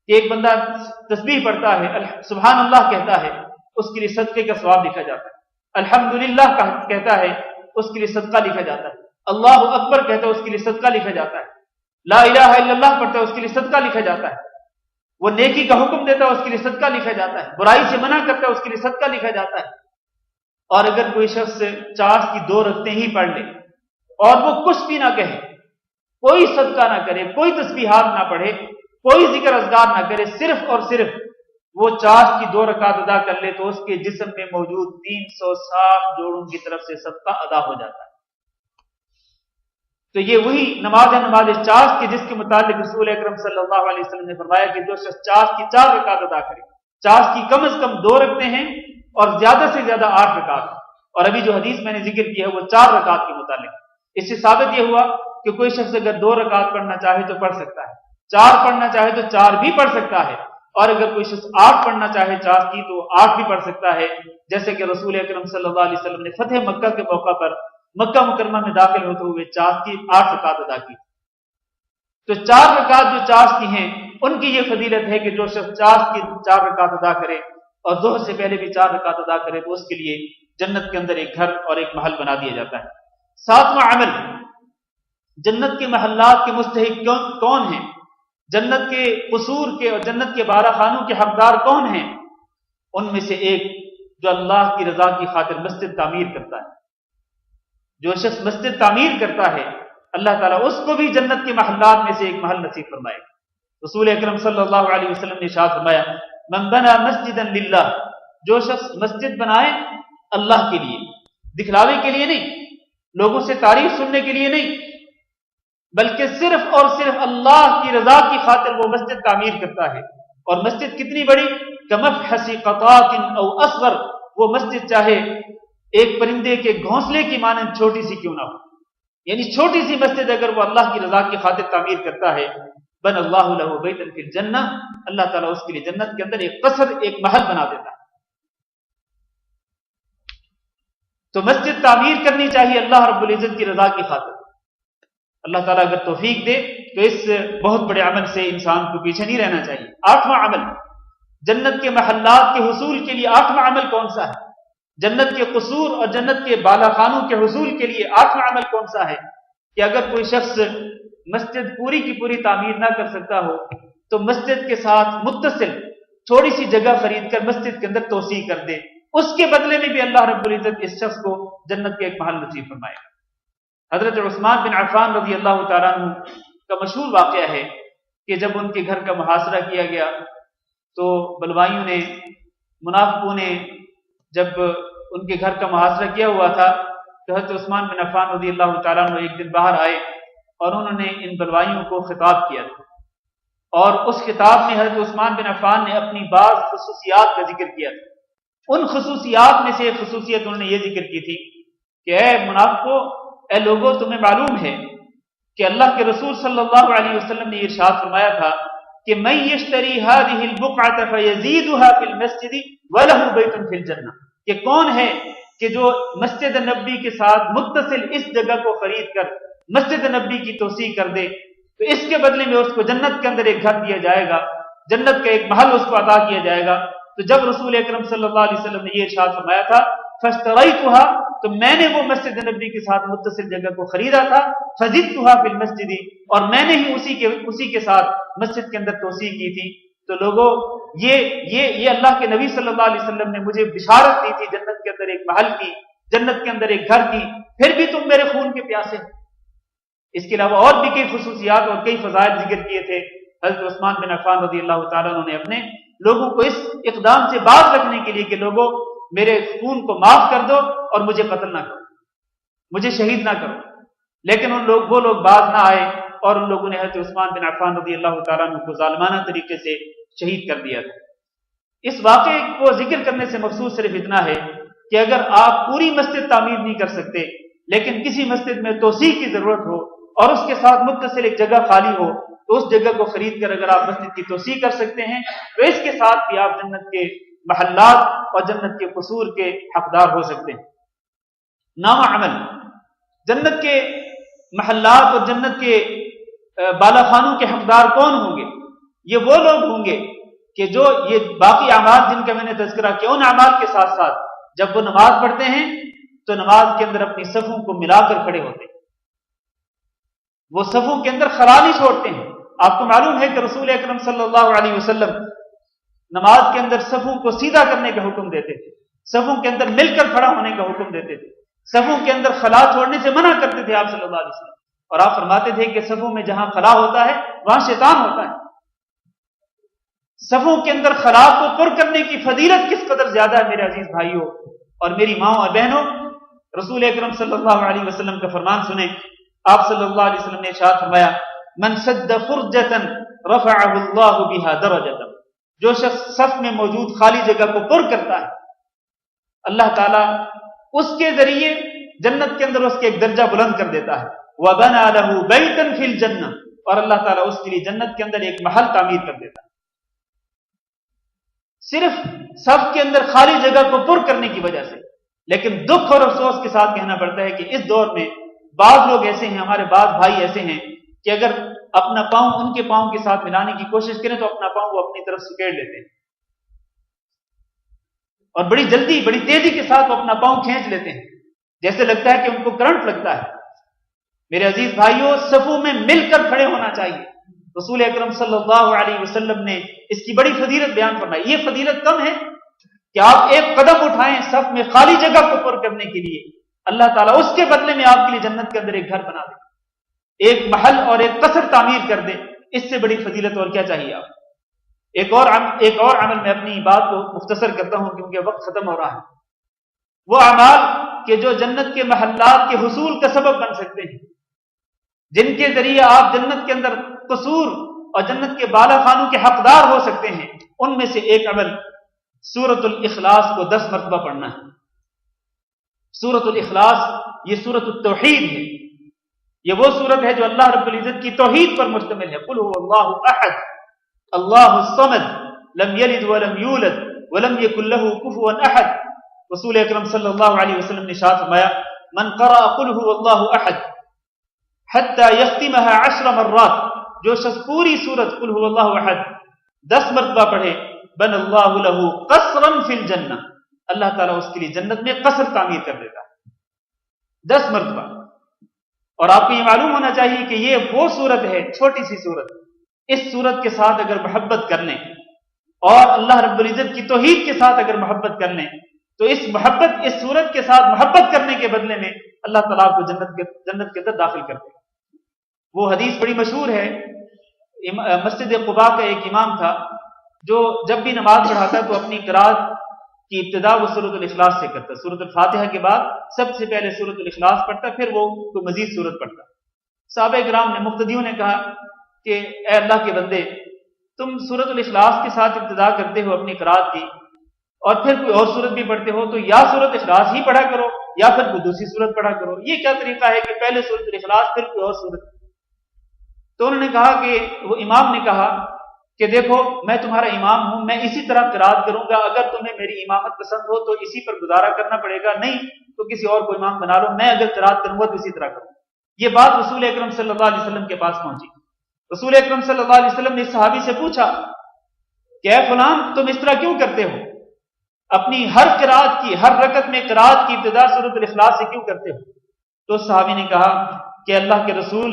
کہ ایک بندہ تسبیح پڑھتا ہے، سبحان اللہ کہتا ہے، اس کے لیے صدقے کا ثواب لکھا جاتا ہے، الحمدللہ کہتا ہے، اس کے لیے صدقہ لکھا جاتا ہے، اللہ اکبر کہتا ہے، اس کے لیے صدقہ لکھا جاتا ہے، لا الہ الا اللہ پڑھتا ہے، اس کے لیے صدقہ لکھا جاتا ہے، وہ نیکی کا حکم دیتا ہے، اس کے لیے صدقہ لکھا جاتا ہے، برائی سے منع کرتا ہے، اس کے لیے صدقہ لکھا جاتا ہے۔ اور اگر کوئی شخص چاشت کی 2 رکعتیں ہی پڑھ لے اور وہ کچھ بھی نہ کہے، کوئی صدقہ نہ کرے، کوئی تسبیحات نہ پڑھے، کوئی ذکر اذکار نہ کرے، صرف اور صرف وہ چاشت کی 2 رکعت ادا کر لے تو اس کے جسم میں موجود 360 جوڑوں کی طرف سے صدقہ ادا ہو جاتا ہے۔ تو یہ وہی نماز ہے، نماز چاشت کی، جس کے متعلق رسول اکرم صلی اللہ علیہ وسلم نے فرمایا کہ جو شخص چاشت کی 4 رکعت ادا کرے، چاشت کی کم از کم 2 رکعتیں ہیں اور زیادہ سے زیادہ 8 رکعت، اور ابھی جو حدیث میں نے ذکر کی ہے وہ 4 رکعت کے متعلق۔ اس سے ثابت یہ ہوا کہ کوئی شخص اگر 2 رکعت پڑھنا چاہے تو پڑھ سکتا ہے، 4 پڑھنا چاہے تو 4 بھی پڑھ سکتا ہے، اور اگر کوئی شخص 8 پڑھنا چاہے چاشت کی تو 8 بھی پڑھ سکتا ہے، جیسے کہ رسول اکرم صلی اللہ علیہ وسلم نے فتح مکہ کے موقع پر مکہ مکرمہ میں داخل ہوتے ہوئے چاشت کی 8 رکعت ادا کی۔ تو 4 رکعت جو چاشت کی ہیں ان کی یہ فضیلت ہے کہ جو شخص چاشت کی 4 رکعت ادا کرے اور ظہر سے پہلے بھی 4 رکعت ادا کرے تو اس کے لیے جنت کے اندر ایک گھر اور ایک محل بنا دیا جاتا ہے۔ 7واں عمل، جنت کے محلات کے مستحق کون ہیں، جنت کے قصور کے اور جنت کے بالا خانوں کے حقدار کون ہیں؟ ان میں سے ایک جو اللہ کی رضا کی خاطر مسجد تعمیر کرتا ہے۔ جو شخص مسجد تعمیر کرتا ہے اللہ تعالیٰ اس کو بھی جنت کے محلات میں سے ایک محل نصیب فرمائے گا۔ رسول اکرم صلی اللہ علیہ وسلم نے ارشاد فرمایا، من بنا مسجدا للہ، جو شخص مسجد بنائے اللہ کے لیے، دکھلاوے کے لیے نہیں، لوگوں سے تعریف سننے کے لیے نہیں، بلکہ صرف اور صرف اللہ کی رضا کی خاطر وہ مسجد تعمیر کرتا ہے، اور مسجد کتنی بڑی، کمفحص قطات او اصغر، وہ مسجد چاہے ایک پرندے کے گھونسلے کی مانند چھوٹی سی کیوں نہ ہو، یعنی چھوٹی سی مسجد اگر وہ اللہ کی رضا کی خاطر تعمیر کرتا ہے، بن اللہ لہ بیتا فی الجنہ، اللہ تعالیٰ اس کے لیے جنت کے اندر ایک قصر، ایک محل بنا دیتا ہے۔ تو مسجد تعمیر کرنی چاہیے اللہ رب العزت کی رضا کی خاطر۔ اللہ تعالیٰ اگر توفیق دے تو اس بہت بڑے عمل سے انسان کو پیچھے نہیں رہنا چاہیے۔ 8واں عمل، جنت کے محلات کے حصول کے لیے 8واں عمل کون سا ہے؟ جنت کے قصور اور جنت کے بالا خانوں کے حصول کے لیے 8واں عمل کون سا ہے؟ کہ اگر کوئی شخص مسجد پوری کی پوری تعمیر نہ کر سکتا ہو تو مسجد کے ساتھ متصل تھوڑی سی جگہ خرید کر مسجد کے اندر توسیع کر دے، اس کے بدلے میں بھی اللہ رب العزت اس شخص کو جنت کے ایک محل نصیب فرمائے گا۔ حضرت عثمان بن عفان رضی اللہ تعالیٰ عنہ کا مشہور واقعہ ہے کہ جب ان کے گھر کا محاصرہ کیا گیا تو بلوائیوں نے، منافقوں نے جب ان کے گھر کا محاصرہ کیا ہوا تھا تو حضرت عثمان بن عفان رضی اللہ تعالیٰ عنہ ایک دن باہر آئے اور انہوں نے ان بلوائیوں کو خطاب کیا تھا، اور اس خطاب میں حضرت عثمان بن عفان نے اپنی بعض خصوصیات کا ذکر کیا تھا۔ ان خصوصیات میں سے ایک خصوصیت انہوں نے یہ ذکر کی تھی کہ اے منافقو، اے لوگوں، تمہیں معلوم ہے کہ اللہ کے رسول صلی اللہ علیہ وسلم نے ارشاد فرمایا تھا کہ من یشتری هذه البقعة فیزیدها فی المسجد وله بیت فی الجنہ، کہ کون ہے کہ جو مسجد نبی کے ساتھ متصل اس جگہ کو خرید کر مسجد نبی کی توسیع کر دے تو اس کے بدلے میں اس کو جنت کے اندر ایک گھر دیا جائے گا، جنت کا ایک محل اس کو عطا کیا جائے گا۔ تو جب رسول اکرم صلی اللہ علیہ وسلم نے یہ ارشاد فرمایا تھا فاشتریتها، تو میں نے وہ مسجد نبی کے ساتھ متصل جگہ کو خریدا تھا، فزدتها فی المسجد، اور میں نے ہی اسی کے ساتھ مسجد کے اندر توسیع کی تھی۔ تو لوگوں یہ اللہ کے نبی صلی اللہ علیہ وسلم نے مجھے بشارت دی تھی جنت کے اندر ایک محل کی، جنت کے اندر ایک گھر کی، پھر بھی تم میرے خون کے پیاسے۔ اس کے علاوہ اور بھی کئی خصوصیات اور کئی فضائل ذکر کیے تھے حضرت عثمان بن عفان رضی اللہ تعالیٰ عنہ نے اپنے لوگوں کو اس اقدام سے باز رکھنے کے لیے کہ لوگوں میرے خون کو معاف کر دو اور مجھے قتل نہ کرو، مجھے شہید نہ کرو، لیکن وہ لوگ باز نہ آئے اور ان لوگوں نے حضرت عثمان بن عفان رضی اللہ تعالیٰ عنہ کو ظالمانہ طریقے سے شہید کر دیا تھا۔ اس واقعے کو ذکر کرنے سے مقصود صرف اتنا ہے کہ اگر آپ پوری مسجد تعمیر نہیں کر سکتے لیکن کسی مسجد میں توسیع کی ضرورت ہو اور اس کے ساتھ متصل ایک جگہ خالی ہو تو اس جگہ کو خرید کر اگر آپ مسجد کی توسیع کر سکتے ہیں تو اس کے ساتھ بھی آپ جنت کے محلات اور جنت کے قصور کے حقدار ہو سکتے ہیں۔ نام عمل، جنت کے محلات اور جنت کے بالا خانوں کے حقدار کون ہوں گے؟ یہ وہ لوگ ہوں گے کہ جو یہ باقی اعمال جن کا میں نے تذکرہ کیا ان اعمال کے ساتھ ساتھ جب وہ نماز پڑھتے ہیں تو نماز کے اندر اپنی صفوں کو ملا کر کھڑے ہوتے ہیں، وہ صفوں کے اندر خلا نہیں چھوڑتے ہیں۔ آپ کو معلوم ہے کہ رسول اکرم صلی اللہ علیہ وسلم نماز کے اندر صفوں کو سیدھا کرنے کا حکم دیتے تھے، صفوں کے اندر مل کر کھڑا ہونے کا حکم دیتے تھے، صفوں کے اندر خلا چھوڑنے سے منع کرتے تھے آپ صلی اللہ علیہ وسلم، اور آپ فرماتے تھے کہ صفوں میں جہاں خلا ہوتا ہے وہاں شیطان ہوتا ہے۔ صفوں کے اندر خلا کو پر کرنے کی فضیلت کس قدر زیادہ ہے میرے عزیز بھائیوں اور میری ماں اور بہنوں، رسول اکرم صلی اللہ علیہ وسلم کا فرمان سنیں۔ آپ صلی اللہ علیہ وسلم نے ارشاد فرمایا من سد فرجة رفعه الله بها درجة، جو شخص صف میں موجود خالی جگہ کو پر کرتا ہے اللہ تعالیٰ اس کے ذریعے جنت کے اندر اس کے ایک درجہ بلند کر دیتا ہے۔ وَبَنَى لَهُ بَيْتًا فِي الْجَنَّةِ، اور اللہ تعالیٰ اس کے لیے جنت کے اندر ایک محل تعمیر کر دیتا ہے۔ صرف صف کے اندر خالی جگہ کو پر کرنے کی وجہ سے، لیکن دکھ اور افسوس کے ساتھ کہنا پڑتا ہے کہ اس دور میں بعض لوگ ایسے ہیں، ہمارے بعض بھائی ایسے ہیں کہ اگر اپنا پاؤں ان کے پاؤں کے ساتھ ملانے کی کوشش کریں تو اپنا پاؤں وہ اپنی طرف سکیڑ لیتے ہیں اور بڑی جلدی بڑی تیزی کے ساتھ وہ اپنا پاؤں کھینچ لیتے ہیں، جیسے لگتا ہے کہ ان کو کرنٹ لگتا ہے۔ میرے عزیز بھائیوں، صفوں میں مل کر کھڑے ہونا چاہیے۔ رسول اکرم صلی اللہ علیہ وسلم نے اس کی بڑی فضیلت بیان فرمائی۔ یہ فضیلت کم ہے کہ آپ ایک قدم اٹھائیں صف میں خالی جگہ کو پر کرنے کے لیے، اللہ تعالیٰ اس کے بدلے میں آپ کے لیے جنت کے اندر ایک گھر بنا دے، ایک محل اور ایک قصر تعمیر کر دے۔ اس سے بڑی فضیلت اور کیا چاہیے آپ؟ ایک اور عمل میں اپنی بات کو مختصر کرتا ہوں کیونکہ وقت ختم ہو رہا ہے۔ وہ اعمال کہ جو جنت کے محلات کے حصول کا سبب بن سکتے ہیں، جن کے ذریعے آپ جنت کے اندر قصور اور جنت کے بالا خانوں کے حقدار ہو سکتے ہیں، ان میں سے ایک عمل سورۃ الاخلاص کو 10 مرتبہ پڑھنا ہے۔ سورۃ الاخلاص یہ سورۃ التوحید ہے، یہ وہ سورت ہے جو اللہ رب العزت کی توحید پر مشتمل ہے۔ قل هو اللہ احد اللہ الصمد لم یلد ولم یولد ولم یکن له کفوا احد۔ رسول اکرم صلی اللہ علیہ وسلم نے ارشاد فرمایا من قرأ قل هو اللہ احد حتى يختمها 10 مرات، جو شخص پوری سورت قل هو اللہ احد 10 مرتبہ پڑھے، بن اللہ له قصرا فی الجنہ، اللہ تعالیٰ اس کے لیے جنت میں قصر تعمیر کر دیتا ہے 10 مرتبہ۔ اور آپ کو یہ معلوم ہونا چاہیے کہ یہ وہ صورت ہے، چھوٹی سی صورت، اس صورت کے ساتھ اگر محبت کر لیں اور اللہ رب العزت کی توحید کے ساتھ اگر محبت کر لیں تو اس صورت کے ساتھ محبت کرنے کے بدلے میں اللہ تعالیٰ آپ کو جنت کے اندر داخل کر دے۔ وہ حدیث بڑی مشہور ہے، مسجد قباء کا ایک امام تھا جو جب بھی نماز پڑھاتا تو اپنی قرات کی ابتدا وہ سورۃ الاخلاص سے کرتا، سورۃ الفاتحہ کے بعد سب سے پہلے سورۃ الاخلاص پڑھتا، پھر وہ کوئی مزید سورت پڑھتا۔ صحابہ کرام نے مقتدیوں نے کہا کہ اے اللہ کے بندے، تم سورۃ الاخلاص کے ساتھ ابتدا کرتے ہو اپنی قرات کی اور پھر کوئی اور سورت بھی پڑھتے ہو، تو یا سورۃ اخلاص ہی پڑھا کرو یا پھر کوئی دوسری سورت پڑھا کرو، یہ کیا طریقہ ہے کہ پہلے سورۃ الاخلاص پھر کوئی اور سورت؟ تو انہوں نے کہا کہ وہ امام نے کہا کہ دیکھو میں تمہارا امام ہوں، میں اسی طرح قرات کروں گا، اگر تمہیں میری امامت پسند ہو تو اسی پر گزارا کرنا پڑے گا، نہیں تو کسی اور کو امام بنا لو، میں اگر قرات کروں گا تو اسی طرح کروں۔ یہ بات رسول اکرم صلی اللہ علیہ وسلم کے پاس پہنچی۔ رسول اکرم صلی اللہ علیہ وسلم نے اس صحابی سے پوچھا کہ اے فلان تم اس طرح کیوں کرتے ہو؟ اپنی ہر قرات کی، ہر رکعت میں قرات کی ابتدا سورۃ الاخلاص سے کیوں کرتے ہو؟ تو صحابی نے کہا کہ اللہ کے رسول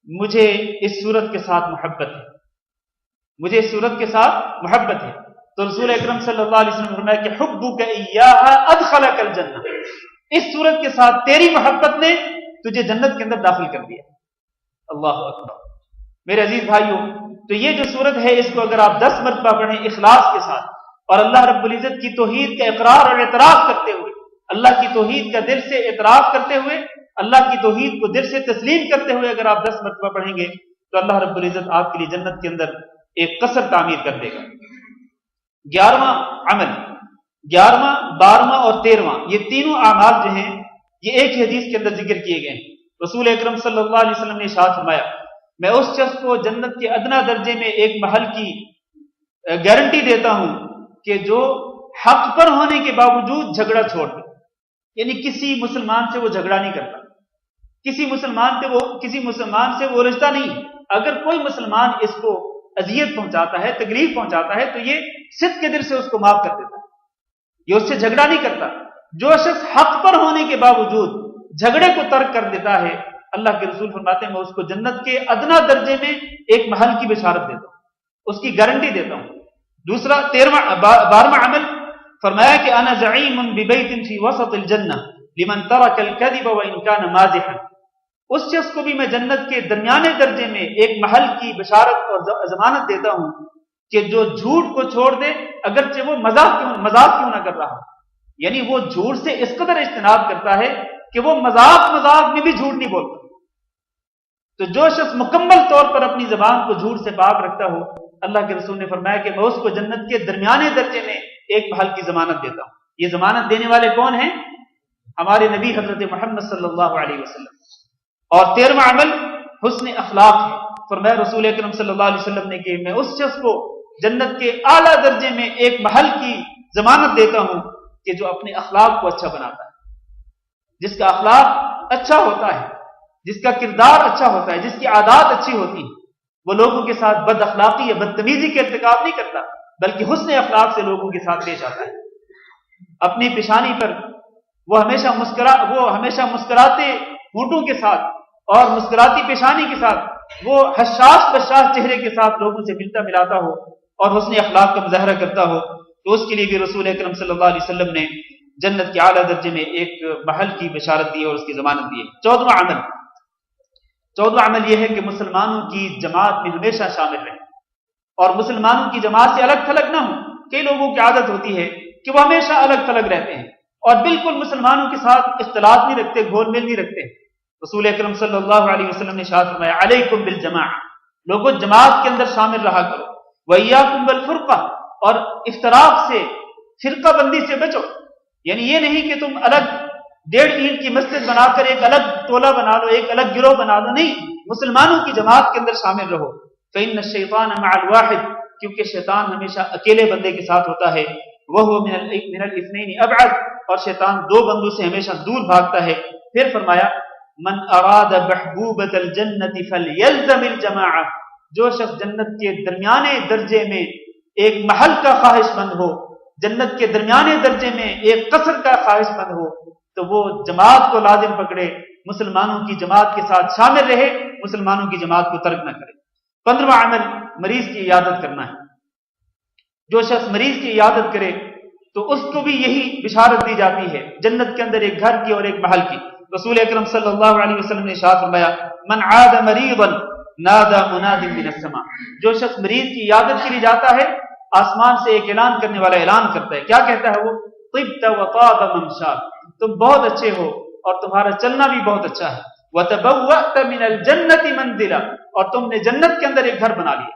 مجھے اس سورت کے ساتھ محبت ہے، مجھے اس سورت کے ساتھ محبت ہے۔ تو رسول اکرم صلی اللہ علیہ وسلم نے فرمایا کہ حبک ایہا ادخلک الجنہ، اس سورت کے ساتھ تیری محبت نے تجھے جنت کے اندر داخل کر دیا۔ اللہ اکبر۔ میرے عزیز بھائیوں، تو یہ جو سورت ہے اس کو اگر آپ 10 مرتبہ پڑھیں اخلاص کے ساتھ اور اللہ رب العزت کی توحید کا اقرار اور اعتراف کرتے ہوئے، اللہ کی توحید کا دل سے اعتراف کرتے ہوئے، اللہ کی توحید کو دل سے تسلیم کرتے ہوئے اگر آپ 10 مرتبہ پڑھیں گے تو اللہ رب العزت آپ کے لیے جنت کے اندر ایک قصر تعمیر کر دے گا۔ 11واں عمل، 11واں، 12واں اور 13واں، یہ تینوں اعمال جو ہیں یہ ایک ہی حدیث کے اندر ذکر کیے گئے ہیں۔ رسول اکرم صلی اللہ علیہ وسلم نے ارشاد فرمایا میں اس شخص کو جنت کے ادنا درجے میں ایک محل کی گارنٹی دیتا ہوں کہ جو حق پر ہونے کے باوجود جھگڑا چھوڑ دے، یعنی کسی مسلمان سے وہ جھگڑا نہیں کرتا، کسی مسلمان سے وہ رشتہ نہیں، اگر کوئی مسلمان اس کو اذیت پہنچاتا ہے، تکلیف پہنچاتا ہے تو یہ صدق کے دل سے اس کو معاف کر دیتا ہے، یہ اس سے جھگڑا نہیں کرتا۔ جو شخص حق پر ہونے کے باوجود جھگڑے کو ترک کر دیتا ہے، اللہ کے رسول فرماتے ہیں میں اس کو جنت کے ادنا درجے میں ایک محل کی بشارت دیتا ہوں، اس کی گارنٹی دیتا ہوں۔ دوسرا 12واں عمل فرمایا کہ انا زعیم ببیت فی وسط الجنہ لمن ترک الکذب وان کان مازحا، اس شخص کو بھی میں جنت کے درمیانے درجے میں ایک محل کی بشارت اور ضمانت دیتا ہوں کہ جو جھوٹ کو چھوڑ دے اگرچہ وہ مذاق کیوں نہ کر رہا، یعنی وہ جھوٹ سے اس قدر اجتناب کرتا ہے کہ وہ مذاق میں بھی جھوٹ نہیں بولتا۔ تو جو شخص مکمل طور پر اپنی زبان کو جھوٹ سے پاک رکھتا ہو، اللہ کے رسول نے فرمایا کہ میں اس کو جنت کے درمیانے درجے میں ایک محل کی ضمانت دیتا ہوں۔ یہ ضمانت دینے والے کون ہیں؟ ہمارے نبی حضرت محمد صلی اللہ علیہ وسلم۔ اور 13واں عمل حسن اخلاق ہے۔ فرمایا رسول اکرم صلی اللہ علیہ وسلم نے کہ میں اس شخص کو جنت کے اعلیٰ درجے میں ایک محل کی ضمانت دیتا ہوں کہ جو اپنے اخلاق کو اچھا بناتا ہے، جس کا اخلاق اچھا ہوتا ہے، جس کا کردار اچھا ہوتا ہے، جس کی عادات اچھی ہوتی ہیں، وہ لوگوں کے ساتھ بد اخلاقی یا بدتمیزی کے ارتکاب نہیں کرتا بلکہ حسن اخلاق سے لوگوں کے ساتھ پیش آتا ہے۔ اپنی پیشانی پر وہ ہمیشہ مسکراتے ہونٹوں کے ساتھ اور مسکراتی پیشانی کے ساتھ وہ حساس بشاش چہرے کے ساتھ لوگوں سے ملتا ملاتا ہو اور حسن اخلاق کا مظاہرہ کرتا ہو، تو اس کے لیے بھی رسول اکرم صلی اللہ علیہ وسلم نے جنت کے اعلیٰ درجے میں ایک محل کی بشارت دی اور اس کی ضمانت دی۔ 14واں عمل یہ ہے کہ مسلمانوں کی جماعت میں ہمیشہ شامل رہیں اور مسلمانوں کی جماعت سے الگ تھلگ نہ ہوں۔ کئی لوگوں کی عادت ہوتی ہے کہ وہ ہمیشہ الگ تھلگ رہتے ہیں اور بالکل مسلمانوں کے ساتھ اختلاط نہیں رکھتے، گھول میل نہیں رکھتے۔ رسول اکرم صلی اللہ علیہ وسلم نے ارشاد فرمایا علیکم بالجماعہ، لوگوں جماعت کے اندر شامل رہا کرو، وایاکم بالفرقہ، اور افتراق سے، فرقہ بندی سے بچو، یعنی یہ نہیں کہ تم الگ 1.5 اینٹ کی مسجد بنا کر ایک الگ ٹولہ بنا لو، ایک الگ گروہ بنا لو، نہیں، مسلمانوں کی جماعت کے اندر شامل رہو۔ فإن الشیطان مع الواحد، کیونکہ شیطان ہمیشہ اکیلے بندے کے ساتھ ہوتا ہے، وهو من الاثنين ابعد، اور شیطان 2 بندوں سے ہمیشہ دور بھاگتا ہے۔ پھر فرمایا من اراد محبوبۃ الجنۃ فلیلزم الجماعہ، جو شخص جنت کے درمیانے درجے میں ایک محل کا خواہش مند ہو، جنت کے درمیانے درجے میں ایک قصر کا خواہش مند ہو، تو وہ جماعت کو لازم پکڑے، مسلمانوں کی جماعت کے ساتھ شامل رہے، مسلمانوں کی جماعت کو ترک نہ کرے۔ 15واں عمل مریض کی عیادت کرنا ہے۔ جو شخص مریض کی عیادت کرے تو اس کو بھی یہی بشارت دی جاتی ہے، جنت کے اندر ایک گھر کی اور ایک محل کی۔ رسول اکرم صلی اللہ علیہ وسلم نے ارشاد فرمایا من عاد مریضا نادى مناد من السماء، جو شخص مریض کی عیادت کے لیے جاتا ہے آسمان سے ایک اعلان کرنے والا اعلان کرتا ہے، کیا کہتا ہے وہ؟ طبت وطاب ممشاک، تم بہت اچھے ہو اور تمہارا چلنا بھی بہت اچھا ہے، وتبوأت من الجنة منزلا، اور تم نے جنت کے اندر ایک گھر بنا لیا۔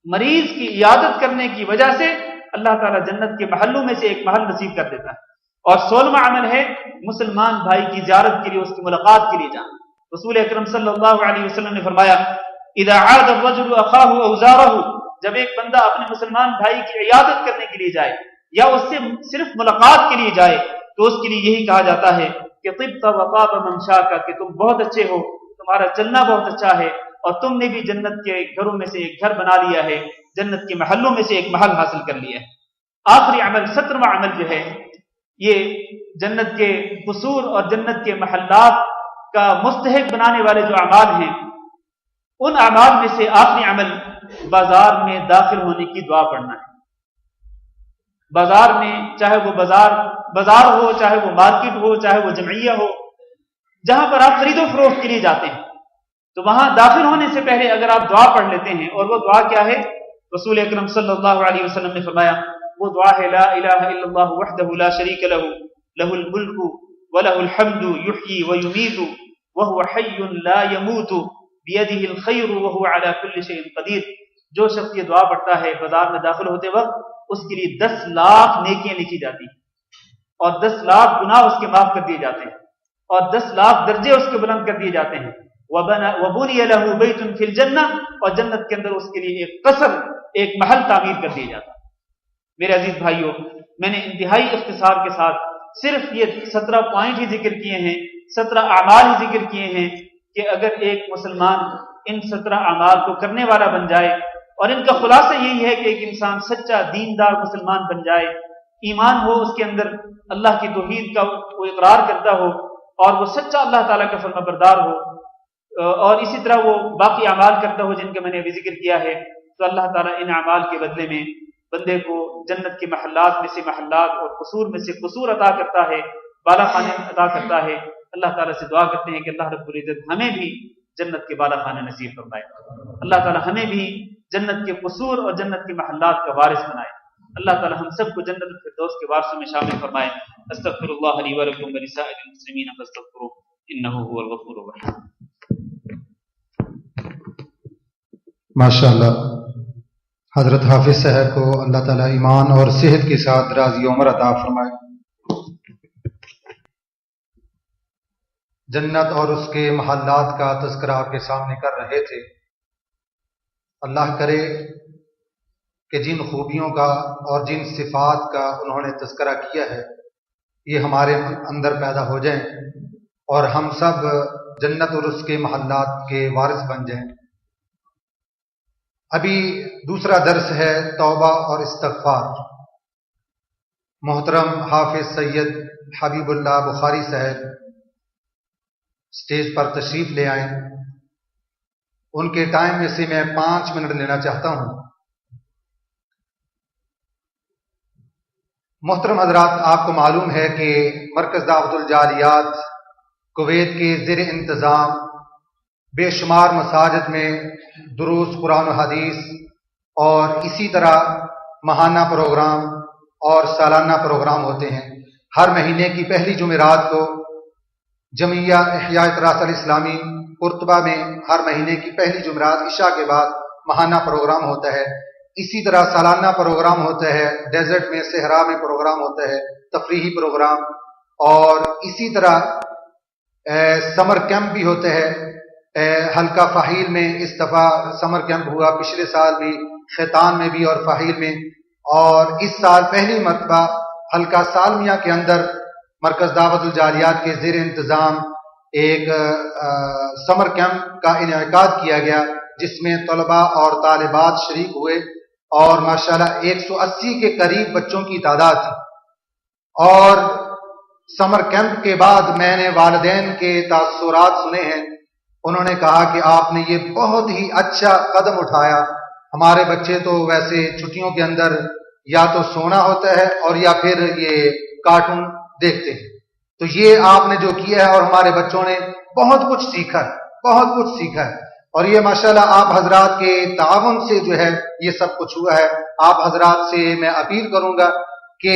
مریض کی عیادت کرنے کی وجہ سے اللہ تعالیٰ جنت کے محلوں میں سے ایک محل نصیب کر دیتا ہے۔ اور 16واں عمل ہے مسلمان بھائی کی زیارت کے لیے، اس کی ملاقات کے لیے جانا۔ رسول اکرم صلی اللہ علیہ وسلم نے فرمایا اذا عاد الرجل اخاه او زاره جب ایک بندہ اپنے مسلمان بھائی کی عیادت کرنے کے لیے جائے یا اس سے صرف ملاقات کے لیے جائے تو اس کے لیے یہی کہا جاتا ہے کہ طبت وطاب ممشاک، کہ تم بہت اچھے ہو، تمہارا چلنا بہت اچھا ہے، اور تم نے بھی جنت کے گھروں میں سے ایک گھر بنا لیا ہے، جنت کے محلوں میں سے ایک محل حاصل کر لیا ہے۔ آخری عمل 17واں عمل جو ہے یہ جنت کے قصور اور جنت کے محلات کا مستحق بنانے والے جو اعمال ہیں، ان اعمال میں سے آخری عمل بازار میں داخل ہونے کی دعا پڑھنا ہے۔ بازار میں، چاہے وہ بازار ہو، چاہے وہ مارکیٹ ہو، چاہے وہ جمعیہ ہو، جہاں پر آپ خرید و فروخت کے لیے جاتے ہیں، تو وہاں داخل ہونے سے پہلے اگر آپ دعا پڑھ لیتے ہیں، اور وہ دعا کیا ہے؟ رسول اکرم صلی اللہ علیہ وسلم نے فرمایا وہ دعا ہے لا الہ الا اللہ وحدہ لا شریک لہ لہ الملک ولہ الحمد یحیی ویمیت وہو حی لا یموت بیدہ الخیر وہو علی کل شیء قدیر۔ جو شخص یہ دعا پڑھتا ہے بازار میں داخل ہوتے وقت، اس کے لیے 10 لاکھ نیکیاں لکھی جاتی ہیں، اور 10 لاکھ گناہ اس کے معاف کر دیے جاتے ہیں، اور 10 لاکھ درجے اس کے بلند کر دیے جاتے ہیں۔ وَبُنِيَ لَهُ بَيْتٌ فِي الْجَنَّةِ، اور جنت کے اندر اس کے لیے ایک قصر، ایک محل تعمیر کر دیا جاتا ہے۔ میرے عزیز بھائیوں، میں نے انتہائی اختصار کے ساتھ صرف یہ 17 پوائنٹ ہی ذکر کیے ہیں، 17 اعمال ہی ذکر کیے ہیں کہ اگر ایک مسلمان ان 17 اعمال کو کرنے والا بن جائے، اور ان کا خلاصہ یہی ہے کہ ایک انسان سچا دیندار مسلمان بن جائے، ایمان ہو اس کے اندر، اللہ کی توحید کا وہ اقرار کرتا ہو، اور وہ سچا اللہ تعالیٰ کا فرما بردار ہو، اور اسی طرح وہ باقی اعمال کرتا ہو جن کا میں نے ابھی ذکر کیا ہے، تو اللہ تعالیٰ ان اعمال کے بدلے میں بندے کو جنت کے محلات میں سے محلات اور قصور میں سے قصور عطا کرتا ہے، بالا خانے عطا کرتا ہے۔ اللہ تعالیٰ سے دعا کرتے ہیں کہ اللہ رب العزت ہمیں بھی جنت کے بالا خانے نصیب فرمائے، اللہ تعالیٰ ہمیں بھی جنت کے قصور اور جنت کے محلات کا وارث بنائے، اللہ تعالیٰ ہم سب کو جنت الفردوس کے وارثوں میں شامل فرمائے۔ استغفر اللہ لی ولکم ولسائر المسلمین فاستغفروہ انہ هو الغفور الرحیم۔ ماشاءاللہ، حضرت حافظ صاحب کو اللہ تعالیٰ ایمان اور صحت کے ساتھ دراز عمر عطا فرمائے۔ جنت اور اس کے محلات کا تذکرہ آپ کے سامنے کر رہے تھے۔ اللہ کرے کہ جن خوبیوں کا اور جن صفات کا انہوں نے تذکرہ کیا ہے یہ ہمارے اندر پیدا ہو جائیں، اور ہم سب جنت اور اس کے محلات کے وارث بن جائیں۔ ابھی دوسرا درس ہے توبہ اور استغفار۔ محترم حافظ سید حبیب اللہ بخاری صاحب اسٹیج پر تشریف لے آئیں۔ ان کے ٹائم میں سے میں 5 منٹ لینا چاہتا ہوں۔ محترم حضرات، آپ کو معلوم ہے کہ مرکز دعوت الجاریات کویت کے زیر انتظام بے شمار مساجد میں دروس قرآن و حدیث اور اسی طرح ماہانہ پروگرام اور سالانہ پروگرام ہوتے ہیں۔ ہر مہینے کی پہلی جمعرات کو جمعیہ احیاء تراث الاسلامی قرطبہ میں ہر مہینے کی پہلی جمعرات عشاء کے بعد ماہانہ پروگرام ہوتا ہے۔ اسی طرح سالانہ پروگرام ہوتا ہے، ڈیزرٹ میں صحرا میں پروگرام ہوتا ہے، تفریحی پروگرام، اور اسی طرح سمر کیمپ بھی ہوتا ہے۔ حلقہ فحیل میں اس دفعہ سمر کیمپ ہوا، پچھلے سال بھی خیتان میں بھی اور فحیل میں، اور اس سال پہلی مرتبہ حلقہ سالمیہ کے اندر مرکز دعوت الجاریات کے زیر انتظام ایک سمر کیمپ کا انعقاد کیا گیا، جس میں طلباء اور طالبات شریک ہوئے، اور ماشاءاللہ 180 کے قریب بچوں کی تعداد تھی۔ اور سمر کیمپ کے بعد میں نے والدین کے تاثرات سنے ہیں۔ انہوں نے کہا کہ آپ نے یہ بہت ہی اچھا قدم اٹھایا، ہمارے بچے تو ویسے چھٹیوں کے اندر یا تو سونا ہوتا ہے اور یا پھر یہ کارٹون دیکھتے ہیں، تو یہ آپ نے جو کیا ہے اور ہمارے بچوں نے بہت کچھ سیکھا ہے، بہت کچھ سیکھا ہے، اور یہ ماشاءاللہ آپ حضرات کے تعاون سے جو ہے یہ سب کچھ ہوا ہے۔ آپ حضرات سے میں اپیل کروں گا کہ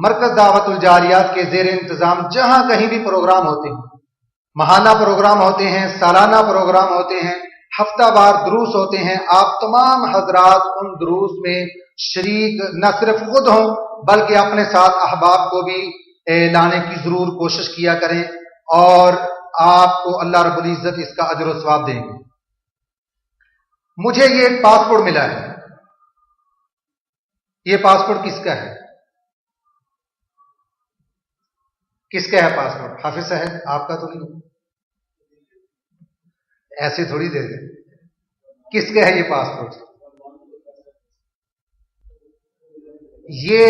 مرکز دعوت الجاریات کے زیر انتظام جہاں کہیں بھی پروگرام ہوتے ہیں، ماہانہ پروگرام ہوتے ہیں، سالانہ پروگرام ہوتے ہیں، ہفتہ وار دروس ہوتے ہیں، آپ تمام حضرات ان دروس میں شریک نہ صرف خود ہوں بلکہ اپنے ساتھ احباب کو بھی لانے کی ضرور کوشش کیا کریں، اور آپ کو اللہ رب العزت اس کا اجر و ثواب دیں گے۔ مجھے یہ ایک پاسپورٹ ملا ہے، یہ پاسپورٹ کس کا ہے؟ کس کا ہے پاسپورٹ؟ حافظ صاحب آپ کا تو نہیں؟ ایسے تھوڑی دے دیں. کس کا ہے یہ پاسپورٹ؟ یہ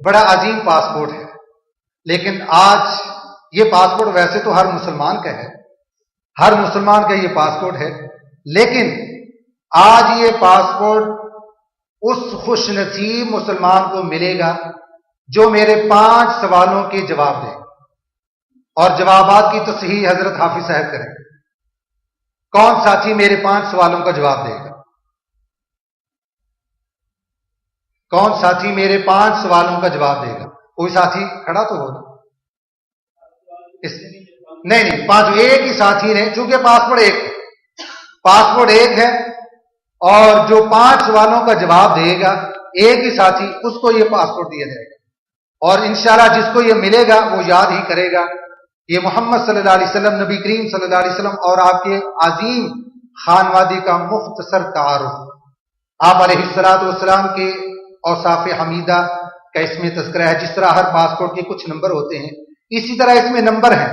بڑا عظیم پاسپورٹ ہے، لیکن آج یہ پاسپورٹ ویسے تو ہر مسلمان کا ہے، ہر مسلمان کا یہ پاسپورٹ ہے، لیکن آج یہ پاسپورٹ اس خوش نصیب مسلمان کو ملے گا جو میرے 5 سوالوں کے جواب دے، اور جوابات کی تصحیح حضرت حافظ صاحب کریں. کون ساتھی میرے 5 سوالوں کا جواب دے گا؟ کون ساتھی میرے 5 سوالوں کا جواب دے گا؟ کوئی ساتھی کھڑا تو ہوگا. نہیں 5 ایک ہی ساتھی نے، چونکہ پاسپورٹ ایک ہے، اور جو 5 سوالوں کا جواب دے گا ایک ہی ساتھی، اس کو یہ پاسپورٹ دیا جائے گا. اور انشاءاللہ جس کو یہ ملے گا وہ یاد ہی کرے گا یہ محمد صلی اللہ علیہ وسلم، نبی کریم صلی اللہ علیہ وسلم اور آپ کے عظیم خانوادے کا مختصر تعارف. آپ علیہ السلام کے اوصاف حمیدہ کا اس میں تذکرہ ہے. جس طرح ہر پاسپورٹ کے کچھ نمبر ہوتے ہیں، اسی طرح اس میں نمبر ہیں،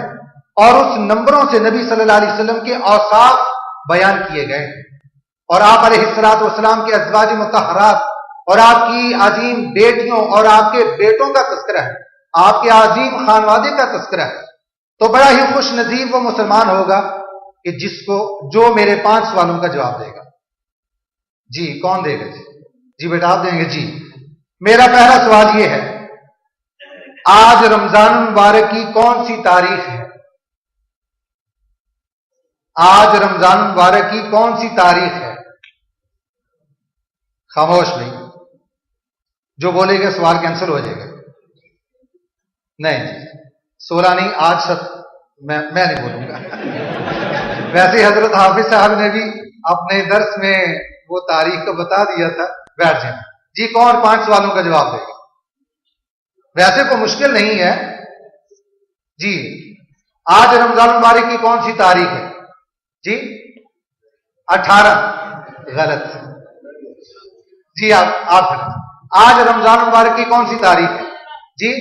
اور اس نمبروں سے نبی صلی اللہ علیہ وسلم کے اوصاف بیان کیے گئے ہیں. اور آپ علیہ السلام کے ازواج مطہرات اور آپ کی عظیم بیٹیوں اور آپ کے بیٹوں کا تذکرہ ہے، آپ کے عظیم خانوادے کا تذکرہ ہے. تو بڑا ہی خوش نصیب وہ مسلمان ہوگا کہ جو میرے 5 سوالوں کا جواب دے گا. جی کون دے گا؟ جی بیٹا آپ دیں گے. جی میرا پہلا سوال یہ ہے، آج رمضان مبارک کی کون سی تاریخ ہے؟ آج رمضان مبارک کی کون سی تاریخ ہے؟ خاموش بھائی، جو بولے گا سوال کینسل ہو جائے گا. نہیں 16 نہیں، آج میں نہیں بولوں گا. ویسے حضرت حافظ صاحب نے بھی اپنے درس میں وہ تاریخ کو بتا دیا تھا. بیٹھ جائیں. جی کون 5 سوالوں کا جواب دے گا؟ ویسے کوئی مشکل نہیں ہے. جی آج رمضان مبارک کی کون سی تاریخ ہے؟ جی 18. غلط. جی آپ آج رمضان مبارک کی کون سی تاریخ ہے؟ جی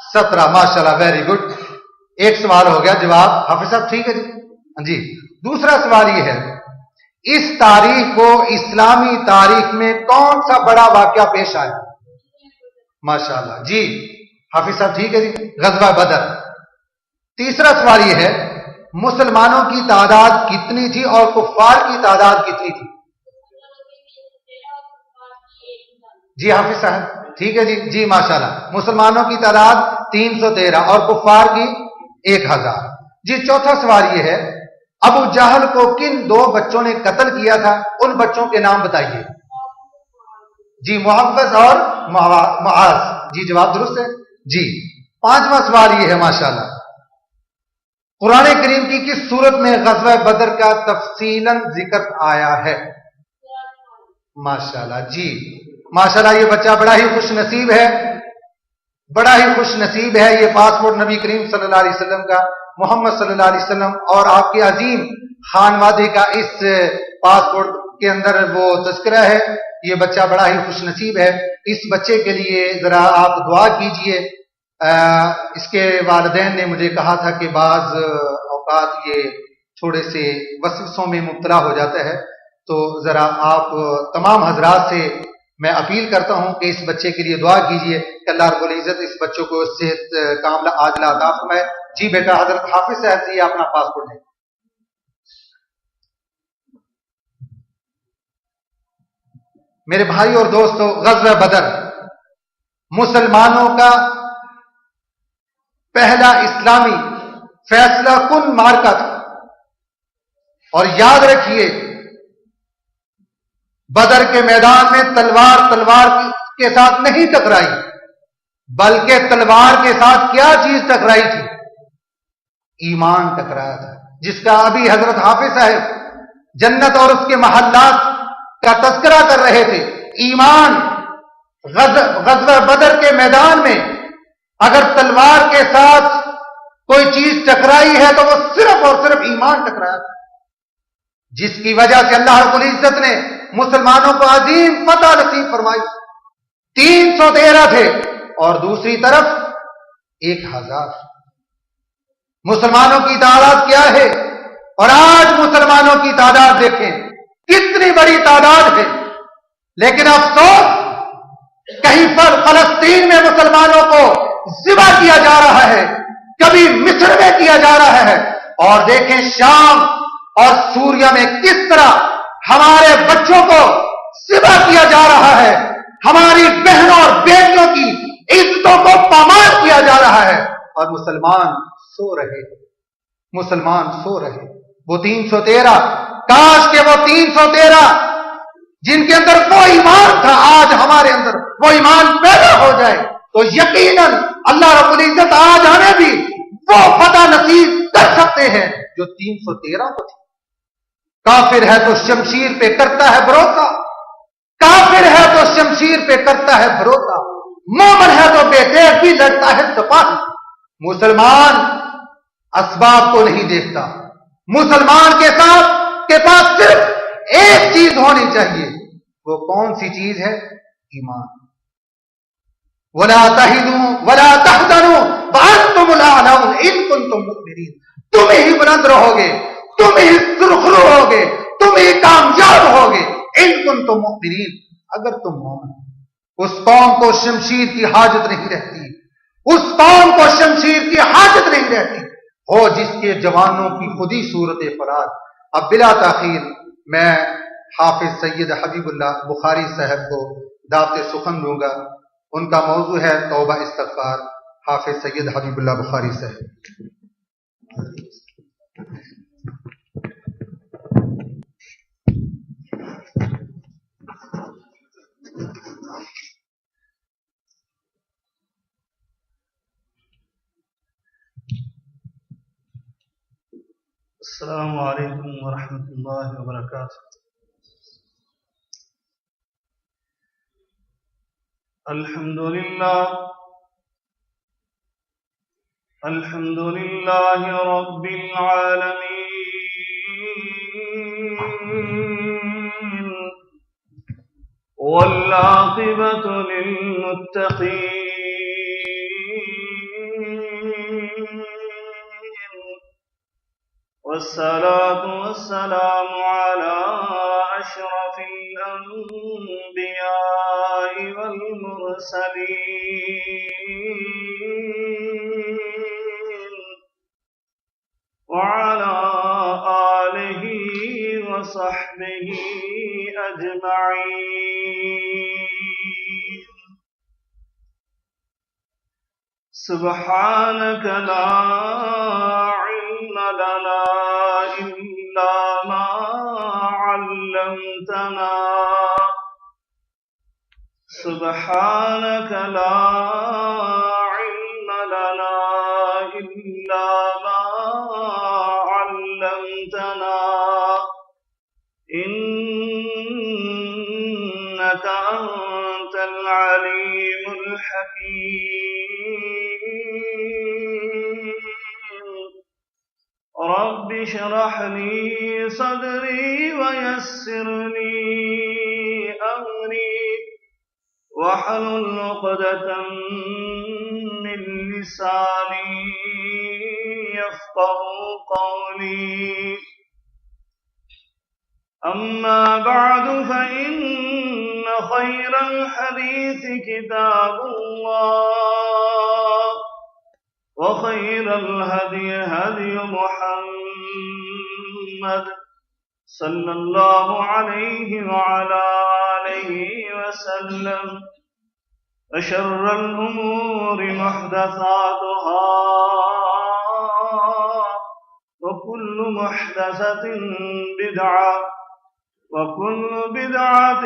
17. ماشاءاللہ ویری گڈ. ایک سوال ہو گیا. جواب حافظ صاحب ٹھیک ہے. جی دوسرا سوال یہ ہے، اس تاریخ کو اسلامی تاریخ میں کون سا بڑا واقعہ پیش آیا؟ ماشاءاللہ. جی حافظ صاحب ٹھیک ہے. جی غزوہ بدر. تیسرا سوال یہ ہے، مسلمانوں کی تعداد کتنی تھی اور کفار کی تعداد کتنی تھی؟ جی حافظ صاحب ٹھیک ہے. جی ماشاءاللہ. مسلمانوں کی تعداد 313 اور کفار کی 1000. جی چوتھا سوال یہ ہے، ابو جہل کو کن 2 بچوں نے قتل کیا تھا؟ ان بچوں کے نام بتائیے. جی محبت اور معاذ. جی جواب درست ہے. جی پانچواں سوال یہ ہے، ماشاءاللہ قرآن کریم کی کس سورت میں غزوہ بدر کا تفصیلاً ذکر آیا ہے؟ ماشاءاللہ. جی ماشاءاللہ یہ بچہ بڑا ہی خوش نصیب ہے، بڑا ہی خوش نصیب ہے. یہ پاسپورٹ نبی کریم صلی اللہ علیہ وسلم کا، محمد صلی اللہ علیہ وسلم اور آپ کے عظیم خانوادے کا اس پاسپورٹ کے اندر وہ تذکرہ ہے. یہ بچہ بڑا ہی خوش نصیب ہے. اس بچے کے لیے ذرا آپ دعا کیجئے. اس کے والدین نے مجھے کہا تھا کہ بعض اوقات یہ تھوڑے سے وسوسوں میں مبتلا ہو جاتا ہے، تو ذرا آپ تمام حضرات سے میں اپیل کرتا ہوں کہ اس بچے کے لیے دعا کیجئے کہ اللہ رب العزت اس بچوں کو صحت کاملہ عاجلہ عطا فرمائے. جی بیٹا حضرت حافظ صاحب سے اپنا پاسپورٹ ہے. میرے بھائی اور دوستو، غزوہ بدر مسلمانوں کا پہلا اسلامی فیصلہ کن معرکہ تھا. اور یاد رکھیے، بدر کے میدان میں تلوار کے ساتھ نہیں ٹکرائی، بلکہ تلوار کے ساتھ کیا چیز ٹکرائی تھی؟ ایمان ٹکرایا تھا، جس کا ابھی حضرت حافظ صاحب جنت اور اس کے محلات کا تذکرہ کر رہے تھے. ایمان. غزوہ بدر کے میدان میں اگر تلوار کے ساتھ کوئی چیز ٹکرائی ہے تو وہ صرف اور صرف ایمان ٹکرایا تھا، جس کی وجہ سے اللہ رب العزت نے مسلمانوں کو عظیم فتح نصیب فرمائی. 313 تھے اور دوسری طرف 1000. مسلمانوں کی تعداد کیا ہے؟ اور آج مسلمانوں کی تعداد دیکھیں کتنی بڑی تعداد ہے. لیکن افسوس کہیں پر فلسطین میں مسلمانوں کو ذبح کیا جا رہا ہے, کبھی مصر میں کیا جا رہا ہے, اور دیکھیں شام اور سوریا میں کس طرح ہمارے بچوں کو ذبح کیا جا رہا ہے, ہماری بہنوں اور بیٹیوں کی عزتوں کو پامال کیا جا رہا ہے, اور مسلمان سو رہے. مسلمان سو رہے. وہ 313, کاش کہ وہ 313 جن کے اندر وہ ایمان تھا آج ہمارے اندر وہ ایمان پیدا ہو جائے تو یقیناً اللہ رب العزت آج ہمیں بھی وہ فتح نصیب کر سکتے ہیں جو 313 کو تھی. کافر ہے تو شمشیر پہ کرتا ہے بھروسہ, کافر ہے تو شمشیر پہ کرتا ہے بھروسہ, مومن ہے تو بے دیر بھی لڑتا ہے سپاہی. مسلمان اسباب کو نہیں دیکھتا. مسلمان کے پاس صرف ایک چیز ہونی چاہیے. وہ کون سی چیز ہے؟ ایمان. وَلَا تَهِنُوا وَلَا تَحْزَنُوا وَأَنْتُمُ الْأَعْلَوْنَ إِن كُنتُم مُؤْمِنِينَ. تم ہی بلند رہو گے, تم ہی سرخرو ہوگے, تم ہی کامیاب ہوگے. ان كنتم مؤمنین, اگر تم مومن. اس قوم کو شمشیر کی حاجت نہیں رہتی, اس قوم کو شمشیر کی حاجت نہیں رہتی ہو جس کے جوانوں کی خودی صورت فرار. اب بلا تاخیر میں حافظ سید حبیب اللہ بخاری صاحب کو دعوت سخن دوں گا. ان کا موضوع ہے توبہ استغفار. حافظ سید حبیب اللہ بخاری صاحب. السلام علیکم ورحمۃ اللہ وبرکاتہ. الحمد للہ رب العالمین والعاقبۃ للمتقین والصلاة والسلام على أشرف الأنبياء والمرسلين وعلى آله وصحبه أجمعين. سبحانك لا علم لنا إلا ما علمتنا. سبحانك لا علم لنا إلا ما علمتنا إنك أنت العليم الحكيم. رب اشرح لي صدري ويسر لي أمري واحلل عقدة من لساني يفقهوا قولي. أما بعد فإن خير الحديث كتاب الله وخير الهدي هدي محمد صلى الله عليه وعلى آله وسلم وشر الأمور محدثاتها وكل محدثة بدعة وكل بدعة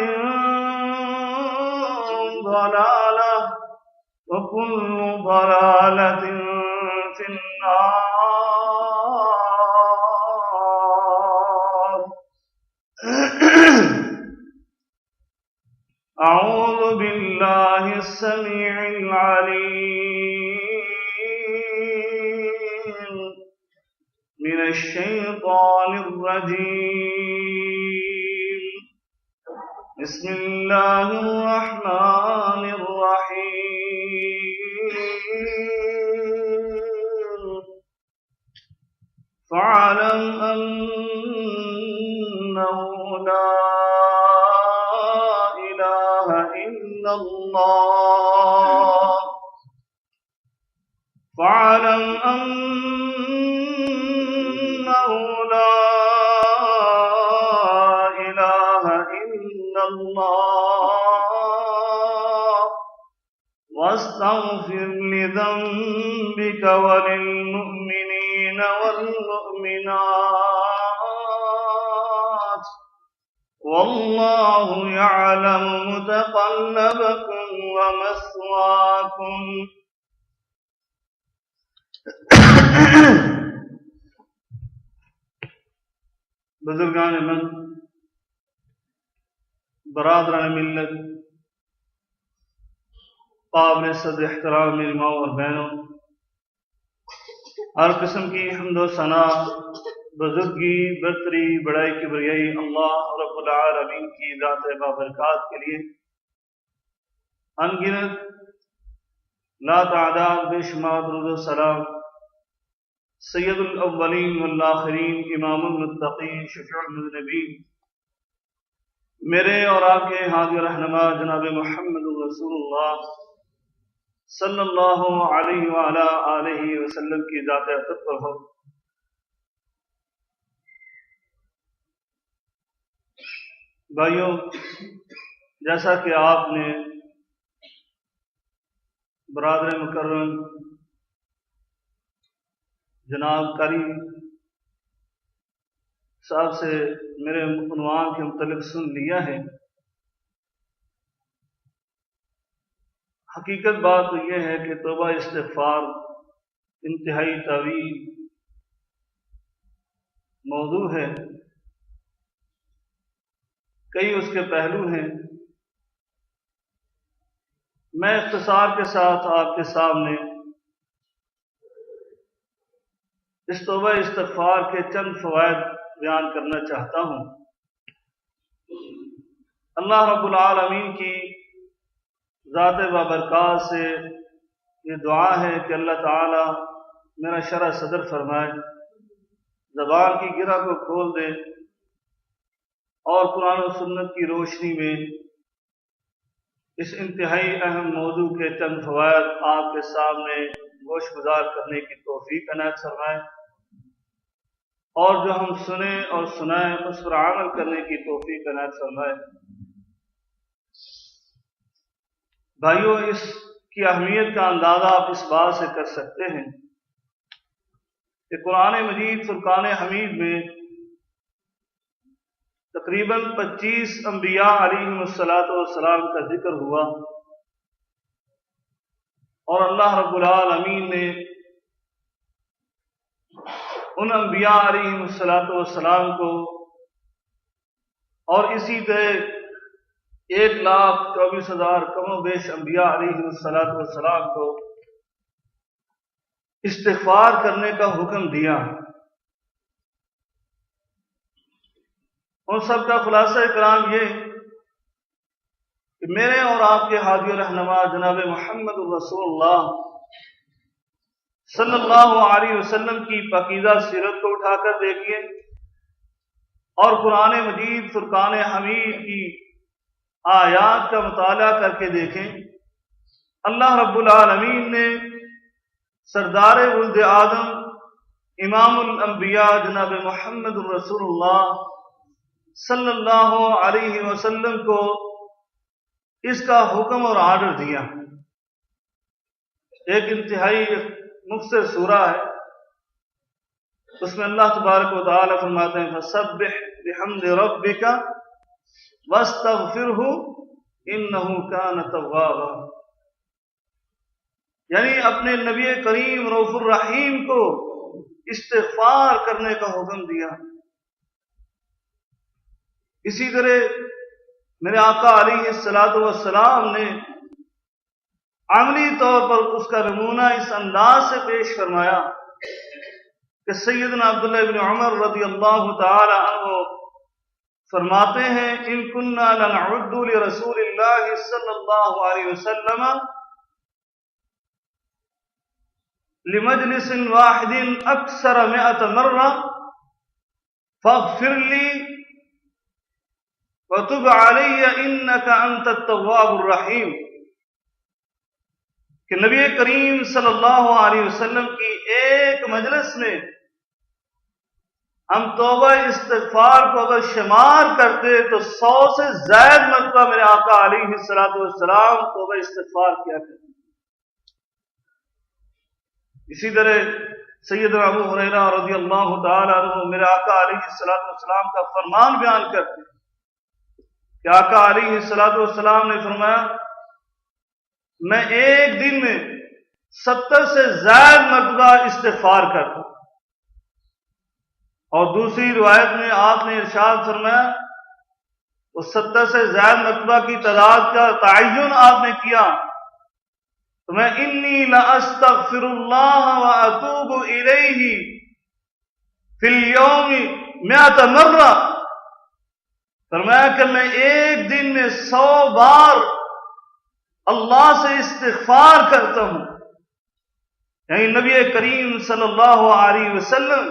ضلالة وكل ضلالة في النار. أعوذ بالله السميع العليم من الشيطان الرجيم. بسم الله الرحمن الرحيم فاعلم أنه لا إله إلا الله فاعلم أنه لا إله إلا الله واستغفر لذنبك وللمؤمنين والمؤمنات والله يعلم متقلبكم ومثواكم بزرگان من، برادران ملت، قابل صد احترام میری ماں اور بہنوں، ہر قسم کی حمد و ثنا، بزرگی، برتری، بڑائی، کبریائی اللہ رب العالمین کی ذات بابرکات کے لیے ان گنت لا تعداد بے شمار درود و سلام سید الاولین والآخرین، امام المتقین، شفیع المذنبین، میرے اور آپ کے ہادی رہنما جناب محمد رسول اللہ صلی اللہ علیہ وآلہ آلہ وسلم کی ذات اطہر پر ہو۔ بھائیوں، جیسا کہ آپ نے برادر مکرم جناب قاری صاحب سے میرے عنوان کے متعلق سن لیا ہے، حقیقت بات تو یہ ہے کہ توبہ استغفار انتہائی طویل موضوع ہے، کئی اس کے پہلو ہیں۔ میں اختصار کے ساتھ آپ کے سامنے اس توبہ استغفار کے چند فوائد بیان کرنا چاہتا ہوں۔ اللہ رب العالمین کی ذات بابرکات سے یہ دعا ہے کہ اللہ تعالی میرا شرح صدر فرمائے، زبان کی گرہ کو کھول دے اور قرآن و سنت کی روشنی میں اس انتہائی اہم موضوع کے چند فوائد آپ کے سامنے گوش گزار کرنے کی توفیق عنایت فرمائے، اور جو ہم سنیں اور سنائیں اس پر عمل کرنے کی توفیق عنایت فرمائے۔ بھائیوں، اس کی اہمیت کا اندازہ آپ اس بات سے کر سکتے ہیں کہ قرآن مجید فرقان حمید میں تقریباً 25 انبیاء علیہم السلام کا ذکر ہوا، اور اللہ رب العالمین نے ان انبیاء علیہم السلام کو اور اسی طرح 1,24,000 کم و بیش انبیاء علیہم السلام کو استغفار کرنے کا حکم دیا۔ ان سب کا خلاصہ کلام یہ کہ میرے اور آپ کے ہادی و رہنما جناب محمد رسول اللہ صلی اللہ علیہ وسلم کی پاکیزہ سیرت کو اٹھا کر دیکھیے اور قرآن مجید فرقان حمید کی آیات کا مطالعہ کر کے دیکھیں۔ اللہ رب العالمین نے سردار ولد آدم امام الانبیاء جناب محمد رسول اللہ صلی اللہ علیہ وسلم کو اس کا حکم اور آرڈر دیا۔ ایک انتہائی مختصر سورہ ہے، اس میں اللہ تبارک و تعالی فرماتے ہیں فَسَبِّحْ بِحَمْدِ رَبِّكَ وَاسْتَغْفِرْهُ إِنَّهُ كَانَ تَوَّابًا، یعنی اپنے نبی کریم رؤوف الرحیم کو استغفار کرنے کا حکم دیا۔ اسی طرح میرے آقا علیہ السلام نے عملی طور پر اس کا نمونہ اس انداز سے پیش فرمایا کہ سیدنا عبداللہ بن عمر رضی اللہ تعالی عنہ فرماتے ہیں ان کننا لنعد لرسول اللہ صلی اللہ علیہ وسلم لمجلس واحد اکثر 100 مرہ فاغفر لی وتب علی انک انت التواب الرحیم، کہ نبی کریم صلی اللہ علیہ وسلم کی ایک مجلس میں ہم توبہ استغفار کو اگر شمار کرتے تو 100 سے زائد مرتبہ میرے آقا علیہ الصلوۃ والسلام توبہ استغفار کیا کرتے۔ اسی طرح سیدنا ابو ہریرہ رضی اللہ تعالی عنہ میرے آقا علیہ الصلوۃ والسلام کا فرمان بیان کرتے کہ آقا علیہ الصلوۃ والسلام نے فرمایا میں ایک دن میں 70 سے زائد مرتبہ استغفار کرتا ہوں، اور دوسری روایت میں آپ نے ارشاد فرمایا وہ 70 سے زائد مرتبہ کی تعداد کا تعین آپ نے کیا تو میں انی لاستغفر اللہ واتوب الیہ فی اليوم 100 مرہ، فرمایا کہ میں ایک دن میں 100 بار اللہ سے استغفار کرتا ہوں۔ یعنی نبی کریم صلی اللہ علیہ وسلم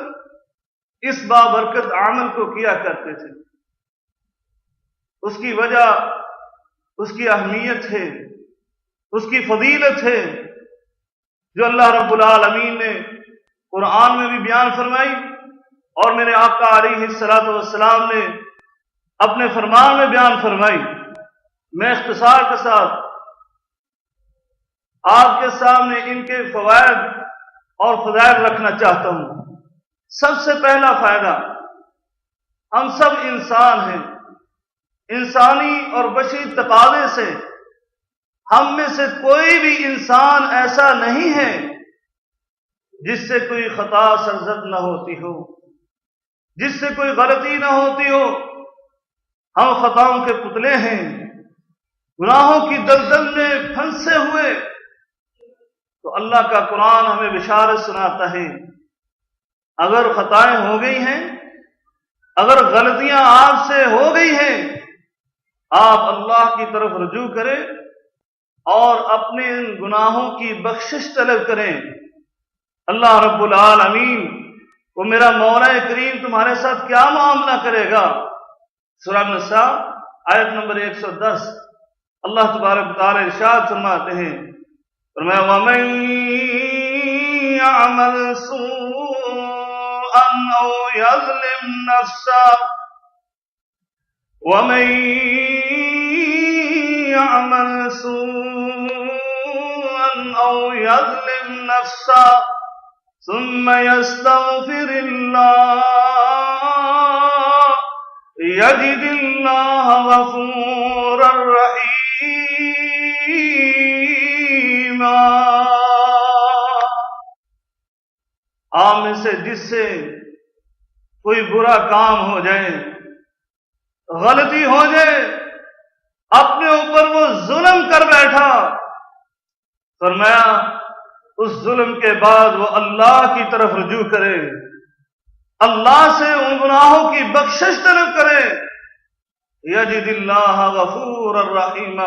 اس بابرکت عمل کو کیا کرتے تھے۔ اس کی وجہ اس کی اہمیت ہے، اس کی فضیلت ہے جو اللہ رب العالمین نے قرآن میں بھی بیان فرمائی اور میرے آقا علیہ الصلوۃ والسلام نے اپنے فرمان میں بیان فرمائی۔ میں اختصار کے ساتھ آپ کے سامنے ان کے فوائد اور فضائل رکھنا چاہتا ہوں۔ سب سے پہلا فائدہ، ہم سب انسان ہیں، انسانی اور بشری تقاضے سے ہم میں سے کوئی بھی انسان ایسا نہیں ہے جس سے کوئی خطا سرزد نہ ہوتی ہو، جس سے کوئی غلطی نہ ہوتی ہو۔ ہم خطاؤں کے پتلے ہیں، گناہوں کی دلدل میں پھنسے ہوئے، تو اللہ کا قرآن ہمیں بشارت سناتا ہے اگر خطائیں ہو گئی ہیں، اگر غلطیاں آپ سے ہو گئی ہیں، آپ اللہ کی طرف رجوع کریں اور اپنے ان گناہوں کی بخشش طلب کریں۔ اللہ رب العالمین وہ میرا مولا کریم تمہارے ساتھ کیا معاملہ کرے گا؟ سورہ النساء آیت نمبر 110 اللہ تبارک و تعالی ارشاد فرماتے ہیں، فرمایا وَمَن يَعْمَلْ سُوءًا أَوْ يَظْلِمْ نَفْسَهُ وَمَن يَعْمَلْ سُوءًا أَوْ يَظْلِمْ نَفْسَهُ ثُمَّ يَسْتَغْفِرِ اللَّهَ يَجِدِ اللَّهَ غَفُورًا رَحِيمًا۔ آپ میں سے جس سے کوئی برا کام ہو جائے، غلطی ہو جائے، اپنے اوپر وہ ظلم کر بیٹھا، فرمایا اس ظلم کے بعد وہ اللہ کی طرف رجوع کرے، اللہ سے ان گناہوں کی بخشش طلب کرے، یجد اللہ غفور الرحیم،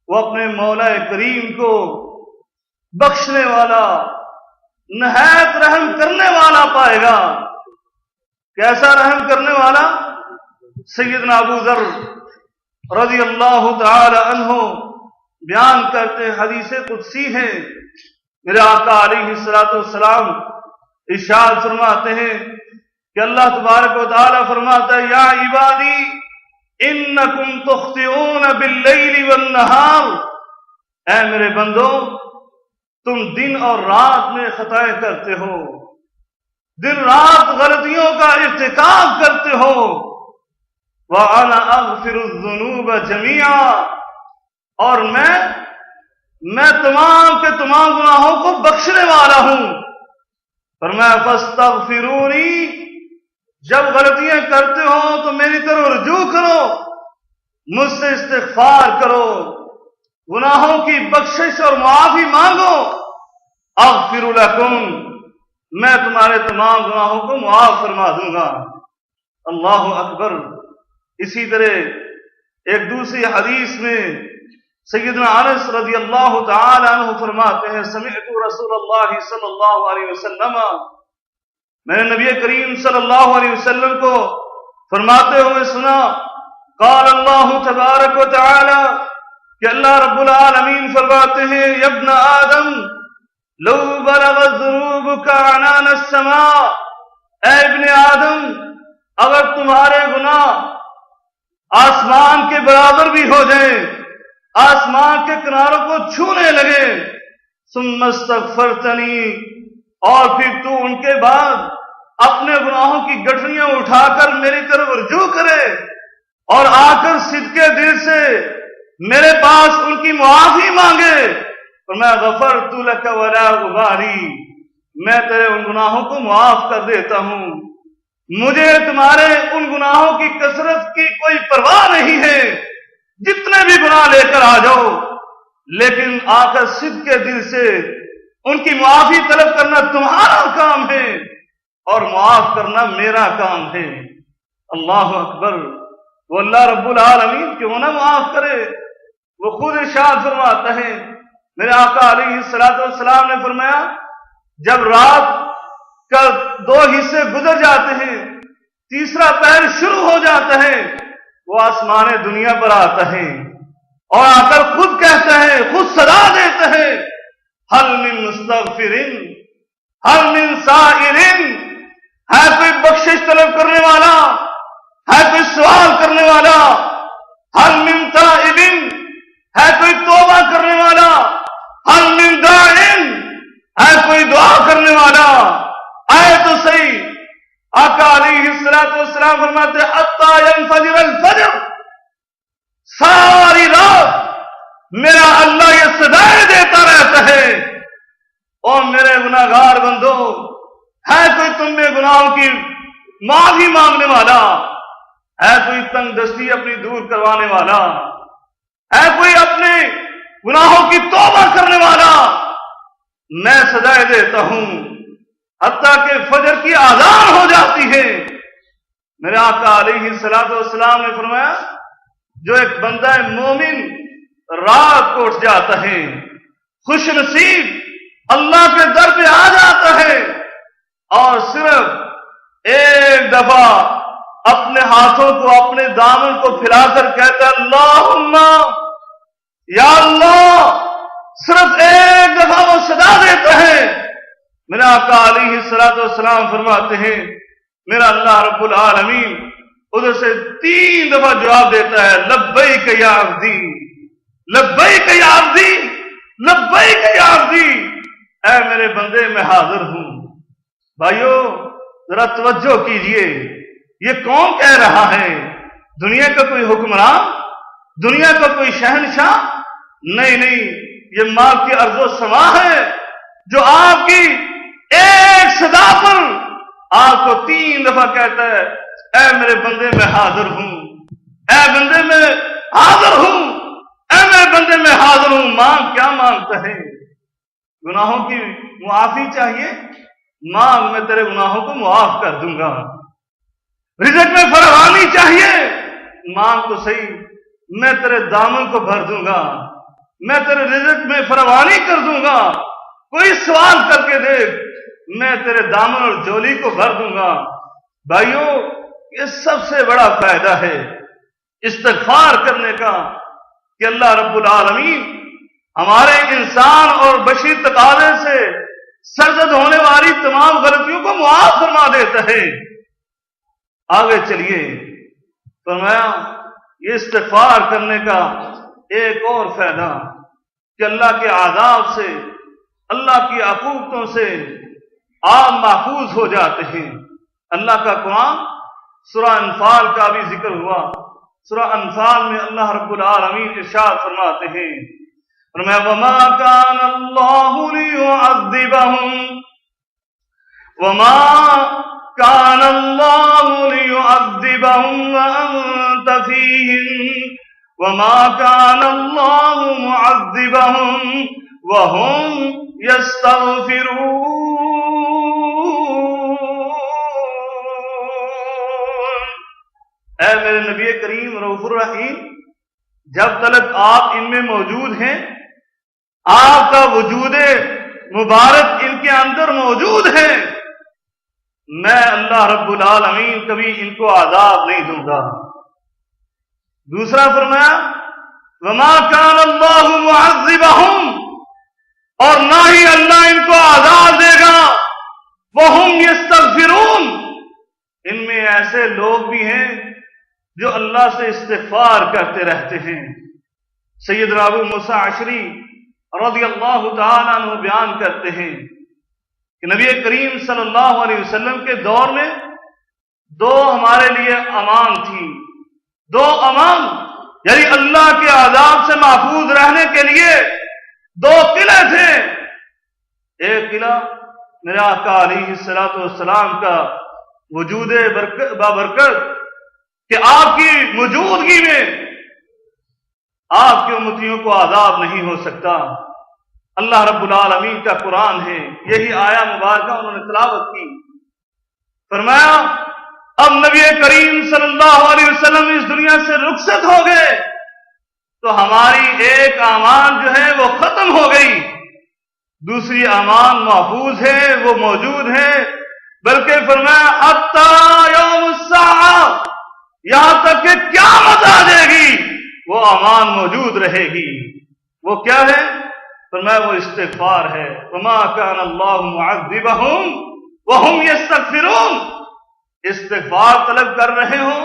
وہ اپنے مولا کریم کو بخشنے والا، نہایت رحم کرنے والا پائے گا۔ کیسا رحم کرنے والا؟ سیدنا ابو ذر رضی اللہ تعالی عنہ بیان کرتے حدیث قدسی ہے، میرے آقا علیہ الصلوۃ والسلام ارشاد فرماتے ہیں کہ اللہ تبارک و تعالی فرماتا ہے یا عبادی انکم تخطئون باللیل والنہار، اے میرے بندو تم دن اور رات میں خطائیں کرتے ہو، دن رات غلطیوں کا ارتکاب کرتے ہو، وَأَنَا أَغْفِرُ الذُّنُوبَ جَمِيعًا، اور میں تمام کے تمام گناہوں کو بخشنے والا ہوں۔ فرمایا فَاسْتَغْفِرُونِي، جب غلطیاں کرتے ہو تو میری طرف رجوع کرو، مجھ سے استغفار کرو، گناہوں کی بخشش اور معافی مانگو، اغفر لکم، میں تمہارے تمام گناہوں کو معاف فرما دوں گا۔ اللہ اکبر۔ اسی طرح ایک دوسری حدیث میں سیدنا انس رضی اللہ تعالی عنہ فرماتے ہیں سمعت رسول اللہ صلی اللہ علیہ وسلم، میں نے نبی کریم صلی اللہ علیہ وسلم کو فرماتے ہوئے سنا، قال اللہ تبارک و تعالی، کہ اللہ رب العالمین فرماتے ہیں یا ابن آدم لو بلغت ذنوبک عنان السماء، اے ابن آدم اگر تمہارے گناہ آسمان کے برابر بھی ہو جائیں، آسمان کے کناروں کو چھونے لگے، ثم استغفرتنی، اور پھر تو ان کے بعد اپنے گناہوں کی گٹھڑیاں اٹھا کر میری طرف رجوع کرے اور آ کر صدقے دل سے میرے پاس ان کی معافی مانگے، اور میں غفرت لک ولا ابالی، میں تیرے ان گناہوں کو معاف کر دیتا ہوں، مجھے تمہارے ان گناہوں کی کثرت کی کوئی پرواہ نہیں ہے، جتنے بھی گناہ لے کر آ جاؤ، لیکن آ کر صدق کے دل سے ان کی معافی طلب کرنا تمہارا کام ہے اور معاف کرنا میرا کام ہے۔ اللہ اکبر، وہ اللہ رب العالمین کیوں نہ معاف کرے؟ وہ خود ارشاد فرماتا ہے، میرے آقا علیہ الصلوۃ والسلام نے فرمایا جب رات کا 2 حصے گزر جاتے ہیں، تیسرا پہر شروع ہو جاتا ہے، وہ آسمان دنیا پر آتا ہے اور آ کر خود کہتا ہے، خود صدا دیتا ہے، حل من مستغفر، حل من سائر، ہے کوئی بخشش طلب کرنے والا، ہے کوئی سوال کرنے والا، حل من تائب، ہے کوئی توبہ کرنے والا، حل من داعٍ، ہے کوئی دعا کرنے والا، آئے تو صحیح۔ آقا علیہ الصلوۃ والسلام فرماتے حتی ینفجر الفجر، ساری رات میرا اللہ یہ صدائیں دیتا رہتا ہے، اور میرے گناہگار بندو، ہے کوئی تم میں گناہوں کی معافی مانگنے والا، ہے کوئی تنگ دستی اپنی دور کروانے والا، ہے کوئی اپنے گناہوں کی توبہ کرنے والا، میں سزائیں دیتا ہوں حتیٰ کہ فجر کی اذان ہو جاتی ہے۔ میرے آقا علیہ الصلوۃ والسلام نے فرمایا جو ایک بندہ مومن رات کو اٹھ جاتا ہے، خوش نصیب اللہ کے در پہ آ جاتا ہے اور صرف ایک دفعہ اپنے ہاتھوں کو اپنے دامن کو پھیلا کر کہتا ہے اللہم یا اللہ، صرف ایک دفعہ وہ صدا دیتا ہے، میرا آقا علیہ الصلوۃ والسلام فرماتے ہیں میرا اللہ رب العالمین ادھر سے 3 دفعہ جواب دیتا ہے لبیک یا عبدی، لبیک یا عبدی، لبیک یا عبدی، اے میرے بندے میں حاضر ہوں۔ بھائیو ذرا توجہ کیجئے، یہ کون کہہ رہا ہے؟ دنیا کا کوئی حکمران، دنیا کا کوئی شہنشاہ؟ نہیں نہیں، یہ ماں کی ارض و سما ہے جو آپ کی ایک صدا پر آپ کو 3 دفعہ کہتا ہے اے میرے بندے میں حاضر ہوں، اے بندے میں حاضر ہوں، اے میرے بندے میں حاضر ہوں۔ مانگ، کیا مانگتا ہے؟ گناہوں کی معافی چاہیے؟ مانگ، میں تیرے گناہوں کو معاف کر دوں گا۔ رزق میں فراوانی چاہیے؟ مانگ تو صحیح، میں تیرے دامن کو بھر دوں گا، میں تیرے رزق میں فراوانی کر دوں گا۔ کوئی سوال کر کے دیکھ، میں تیرے دامن اور جولی کو بھر دوں گا۔ بھائیو یہ سب سے بڑا فائدہ ہے استغفار کرنے کا کہ اللہ رب العالمین ہمارے انسان اور بشری تقاضے سے سرزد ہونے والی تمام غلطیوں کو معاف فرما دیتا ہے۔ آگے چلیے، فرمایا یہ استغفار کرنے کا ایک اور فائدہ کہ اللہ کے عذاب سے، اللہ کی عقوبتوں سے آپ محفوظ ہو جاتے ہیں۔ اللہ کا قرآن سورہ انفال کا بھی ذکر ہوا، سورہ انفال میں اللہ رب العالمین ارشاد فرماتے ہیں فرمایا وما كان الله ليعذبهم وما كان الله ليعذبهم وأنت فيهم وما كان الله معذبهم وهم يستغفرون۔ اے میرے نبی کریم رؤوف الرحیم، جب تک آپ ان میں موجود ہیں، آپ کا وجود مبارک ان کے اندر موجود ہے، میں اللہ رب العالمین کبھی ان کو عذاب نہیں دوں گا۔ دوسرا فرمایا وما کان اللہ معذبہم، اور نہ ہی اللہ ان کو عذاب دے گا وہم یستغفرون، ان میں ایسے لوگ بھی ہیں جو اللہ سے استغفار کرتے رہتے ہیں۔ سیدنا ابو موسیٰ اشعری رضی اللہ تعالیٰ عنہ بیان کرتے ہیں کہ نبی کریم صلی اللہ علیہ وسلم کے دور میں دو ہمارے لیے امان تھی، دو امان، یعنی اللہ کے عذاب سے محفوظ رہنے کے لیے دو قلعے تھے۔ ایک قلعہ میرے آقا علیہ الصلوۃ والسلام کا وجود بابرکت کہ آپ کی موجودگی میں آپ کی امتیوں کو عذاب نہیں ہو سکتا۔ اللہ رب العالمین کا قرآن ہے، یہی آیا مبارکہ انہوں نے تلاوت کی۔ فرمایا اب نبی کریم صلی اللہ علیہ وسلم اس دنیا سے رخصت ہو گئے تو ہماری ایک امان جو ہے وہ ختم ہو گئی، دوسری امان محفوظ ہے، وہ موجود ہے، بلکہ فرمایا حتی یوم الساعہ، یہاں تک کہ قیامت آ جائے گی وہ امان موجود رہے گی۔ وہ کیا ہے؟ فرمایا وہ استغفار ہے۔ وما کان اللہ معذبہم وہم یستغفرون، استغفار طلب کر رہے ہوں،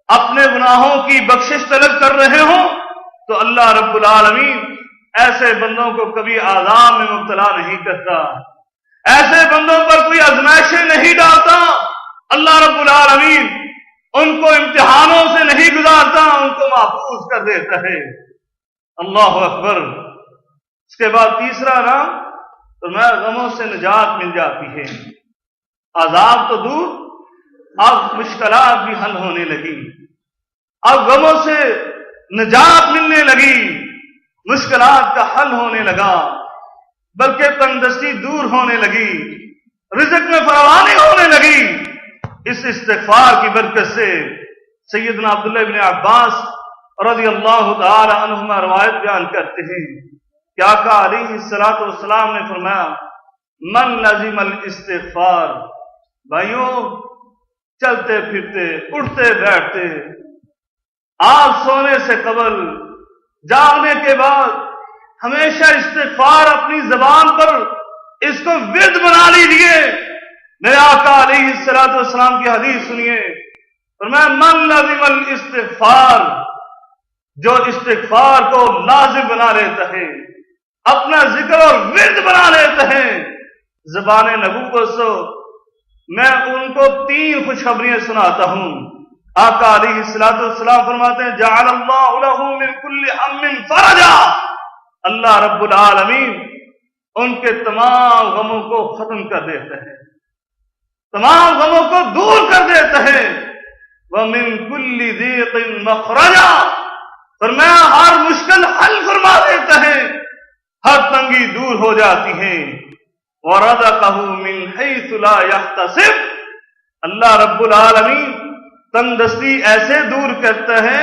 اپنے گناہوں کی بخشش طلب کر رہے ہوں تو اللہ رب العالمین ایسے بندوں کو کبھی عذاب میں مبتلا نہیں کرتا، ایسے بندوں پر کوئی آزمائشیں نہیں ڈالتا، اللہ رب العالمین ان کو امتحانوں سے نہیں گزارتا، ان کو محفوظ کر دیتا ہے۔ اللہ اکبر۔ اس کے بعد تیسرا نام فرمایا غموں سے نجات مل جاتی ہے۔ عذاب تو دور، اب مشکلات بھی حل ہونے لگی، اب غموں سے نجات ملنے لگی، مشکلات کا حل ہونے لگا، بلکہ تنگدستی دور ہونے لگی، رزق میں فراوانی ہونے لگی۔ اس استغفار کی برکت سے سیدنا عبداللہ ابن عباس رضی اللہ تعالی عنہما روایت بیان کرتے ہیں کہ آقا علیہ الصلوۃ والسلام نے فرمایا من لزم الاستغفار، بھائیوں چلتے پھرتے اٹھتے بیٹھتے، آپ سونے سے قبل جاگنے کے بعد ہمیشہ استغفار اپنی زبان پر اس کو ورد بنا لیجیے۔ میرے آقا علیہ الصلوۃ والسلام کی حدیث سنیے، فرمایا من لزم الاستغفار، جو استغفار کو لازم بنا لیتا ہے، اپنا ذکر اور ورد بنا لیتا ہے زبان نبوت سے، میں ان کو 3 خوشخبریاں سناتا ہوں۔ آقا علیہ الصلوۃ والسلام فرماتے ہیں جعل اللہ لہ من کل ہم فرجا، اللہ رب العالمین ان کے تمام غموں کو ختم کر دیتا ہے، تمام غموں کو دور کر دیتا ہے۔ وَمِن كُلِّ ضِيقٍ مَخْرَجًا، فرمایا ہر مشکل حل فرما دیتا ہے، ہر تنگی دور ہو جاتی ہے۔ وَرَزَقَهُ مِنْ حَيْثُ لَا يَحْتَسِبُ، اللہ رب العالمین تنگدستی ایسے دور کرتا ہے،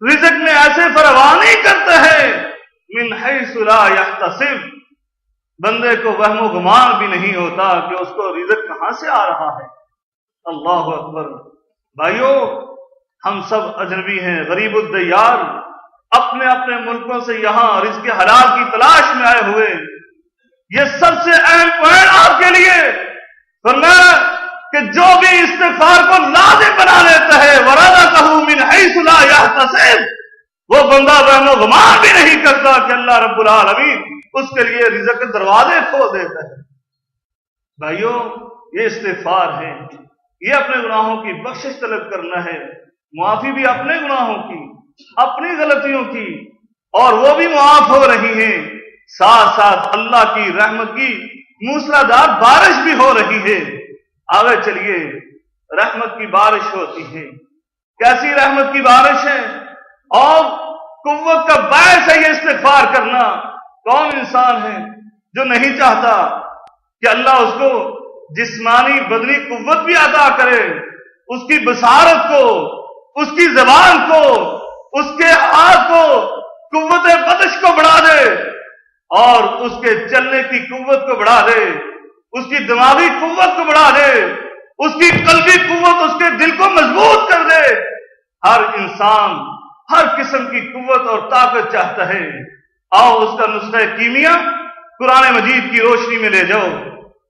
رزق میں ایسے فراوانی کرتا ہے، من حیث لا یحتسب، بندے کو وہم و گمان بھی نہیں ہوتا کہ اس کو رزق کہاں سے آ رہا ہے۔ اللہ اکبر۔ بھائیو ہم سب اجنبی ہیں، غریب الدیار، اپنے اپنے ملکوں سے یہاں رزق حلال کی تلاش میں آئے ہوئے، یہ سب سے اہم پوائنٹ آپ کے لیے فرمایا کہ جو بھی استغفار کو لازم بنا لیتا ہے وَرَزَقَهُ مِنْ حَيْثُ لَا يَحْتَسِبُ، وہ بندہ وہم و گمان بھی نہیں کرتا کہ اللہ رب العالمین اس کے لیے رزق کے دروازے کھول دیتا ہے۔ بھائیو یہ استغفار ہے، یہ اپنے گناہوں کی بخشش طلب کرنا ہے، معافی بھی اپنے گناہوں کی، اپنی غلطیوں کی، اور وہ بھی معاف ہو رہی ہیں، ساتھ ساتھ اللہ کی رحمت کی موسلادھار بارش بھی ہو رہی ہے۔ آگے چلیے، رحمت کی بارش ہوتی ہے، کیسی رحمت کی بارش ہے اور قوت کا باعث ہے یہ استغفار کرنا۔ کون انسان ہے جو نہیں چاہتا کہ اللہ اس کو جسمانی بدنی قوت بھی عطا کرے، اس کی بصارت کو اس کی زبان کو، اس کے ہاتھ کو، قوت بدش کو بڑھا دے اور اس کے چلنے کی قوت کو بڑھا دے، اس کی دماغی قوت کو بڑھا دے، اس کی قلبی قوت، اس کے دل کو مضبوط کر دے۔ ہر انسان ہر قسم کی قوت اور طاقت چاہتا ہے، آؤ اس کا نسخہ کیمیا قرآن مجید کی روشنی میں لے جاؤ۔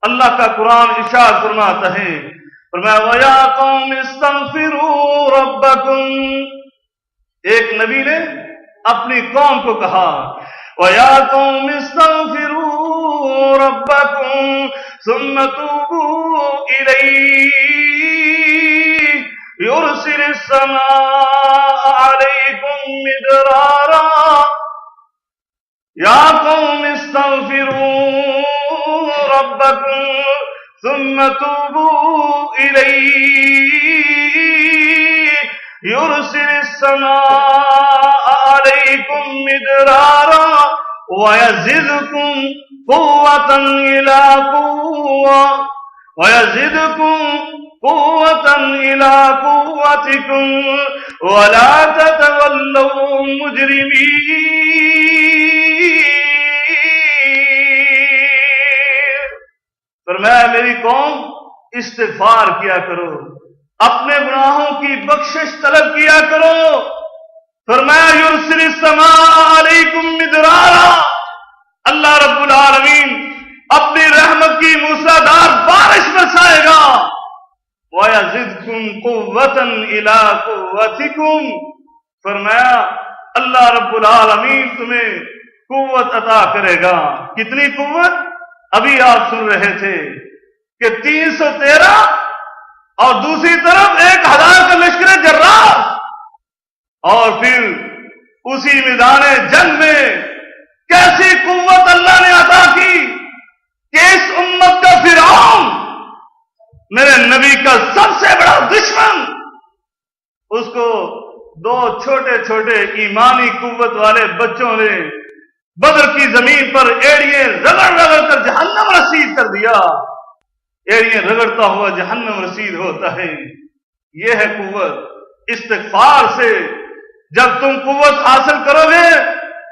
اللہ کا قرآن ارشاد فرماتا ہے، فرمایا وَيَا قَوْمِ اسْتَغْفِرُوا رَبَّكُمْ، ایک نبی نے اپنی قوم کو کہا وَيَا قَوْمِ اسْتَغْفِرُوا رَبَّكُمْ ثُمَّ تُوبُوا إِلَيْهِ يُرْسِلِ السَّمَاءَ عَلَيْكُمْ مِدْرَارًا يَا قَوْمِ اسْتَغْفِرُوا رَبَّكُمْ ثُمَّ تُوبُوا إِلَيْهِ يُرْسِلِ السَّمَاءَ عَلَيْكُمْ مِدْرَارًا وَيَزِدْكُمْ قُوَّةً إِلَى قُوَّةٍ قُوَّتِكُمْ وَلَا تَتَوَلَّوْا مُجْرِمِينَ۔ فرمایا میری قوم استغفار کیا کرو، اپنے گناہوں کی بخشش طلب کیا کرو۔ فرمایا یرسل السماء علیکم مدرارا، اللہ رب العالمین اپنی رحمت کی موسلادھار بارش برسائے گا۔ وَيَزِدْكُمْ قُوَّةً إِلَىٰ قُوَّتِكُمْ، فرمایا اللہ رب العالمین تمہیں قوت عطا کرے گا۔ کتنی قوت؟ ابھی آپ سن رہے تھے کہ 313 اور دوسری طرف 1000 کا لشکر جرار، اور پھر اسی میدان جنگ میں کیسی قوت اللہ نے عطا کی کہ اس امت کا فرعون، میرے نبی کا سب سے بڑا دشمن، اس کو 2 چھوٹے چھوٹے ایمانی قوت والے بچوں نے بدر کی زمین پر ایڑیے رگڑ رگڑ کر جہنم رسید کر دیا۔ ایڑیے رگڑتا ہوا جہنم رسید ہوتا ہے، یہ ہے قوت۔ استغفار سے جب تم قوت حاصل کرو گے،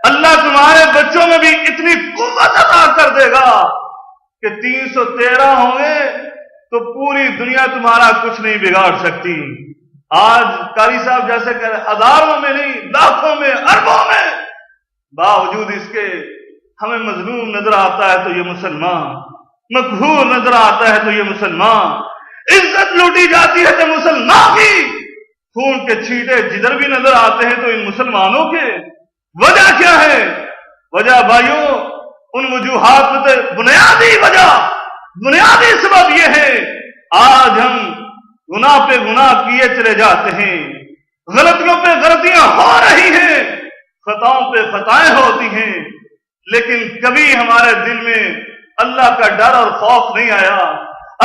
اللہ تمہارے بچوں میں بھی اتنی قوت عطا کر دے گا کہ 313 ہوں گے تو پوری دنیا تمہارا کچھ نہیں بگاڑ سکتی۔ آج قاری صاحب جیسے کہہ رہے، ہزاروں میں نہیں، لاکھوں میں، اربوں میں، باوجود اس کے ہمیں مظلوم نظر آتا ہے تو یہ مسلمان، مقہور نظر آتا ہے تو یہ مسلمان، عزت لوٹی جاتی ہے تو مسلمان کی، خون کے چھینٹے جدھر بھی نظر آتے ہیں تو ان مسلمانوں کے۔ وجہ کیا ہے؟ وجہ بھائیوں، ان وجوہات میں سے بنیادی وجہ، بنیادی سبب یہ ہے، آج ہم گناہ پہ گناہ کیے چلے جاتے ہیں، غلطیوں پہ غلطیاں ہو رہی ہیں، خطاؤں پہ خطائیں ہوتی ہیں، لیکن کبھی ہمارے دل میں اللہ کا ڈر اور خوف نہیں آیا،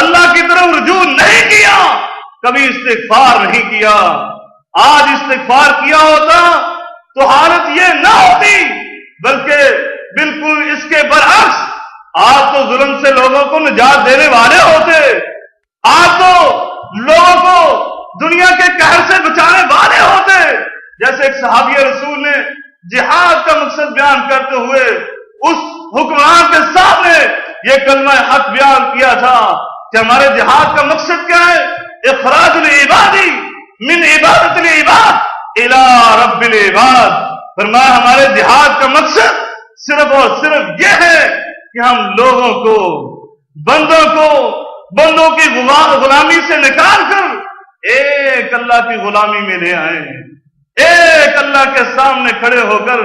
اللہ کی طرف رجوع نہیں کیا، کبھی استغفار نہیں کیا۔ آج استغفار کیا ہوتا تو حالت یہ نہ ہوتی، بلکہ بالکل اس کے برعکس، آپ تو ظلم سے لوگوں کو نجات دینے والے ہوتے، آپ تو لوگوں کو دنیا کے قہر سے بچانے والے ہوتے۔ جیسے ایک صحابی رسول نے جہاد کا مقصد بیان کرتے ہوئے اس حکمران کے سامنے یہ کلمہ حق بیان کیا تھا کہ ہمارے جہاد کا مقصد کیا ہے؟ اخراج العباد من عبادت العباد الى رب العباد۔ فرمایا ہمارے جہاد کا مقصد صرف اور صرف یہ ہے کہ ہم لوگوں کو، بندوں کی غلامی سے نکال کر ایک اللہ کی غلامی میں لے آئیں، ایک اللہ کے سامنے کھڑے ہو کر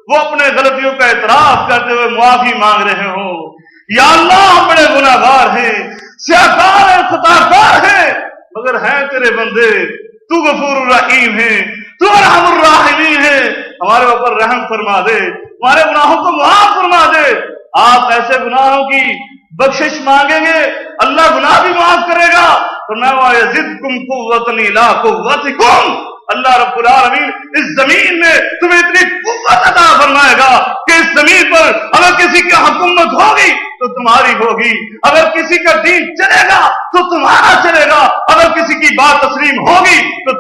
وہ اپنے غلطیوں کا اعتراف کرتے ہوئے معافی مانگ رہے ہوں، یا اللہ ہم بڑے گناہگار ہیں، سیاہکار ہیں، خطاکار ہیں، مگر ہیں تیرے بندے، تو غفور الرحیم ہے، تو ارحم الراحمین ہے، ہمارے اوپر رحم فرما دے، ہمارے گناہوں کو معاف فرما دے۔ آپ ایسے گناہوں کی بخشش مانگیں گے، اللہ گناہ بھی معاف کرے گا۔ فرمایا یزدکم قوۃ الی قوتکم، اللہ رب العالمین اس زمین میں تمہیں اتنی قوت عطا فرمائے گا کہ اس زمین پر اگر کسی کی حکومت ہوگی تو تمہاری ہوگی، اگر کسی کا دین چلے گا تو تمہارا چلے گا، اگر کسی کی بات تسلیم ہوگی تو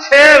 6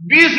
20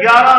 11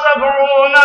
70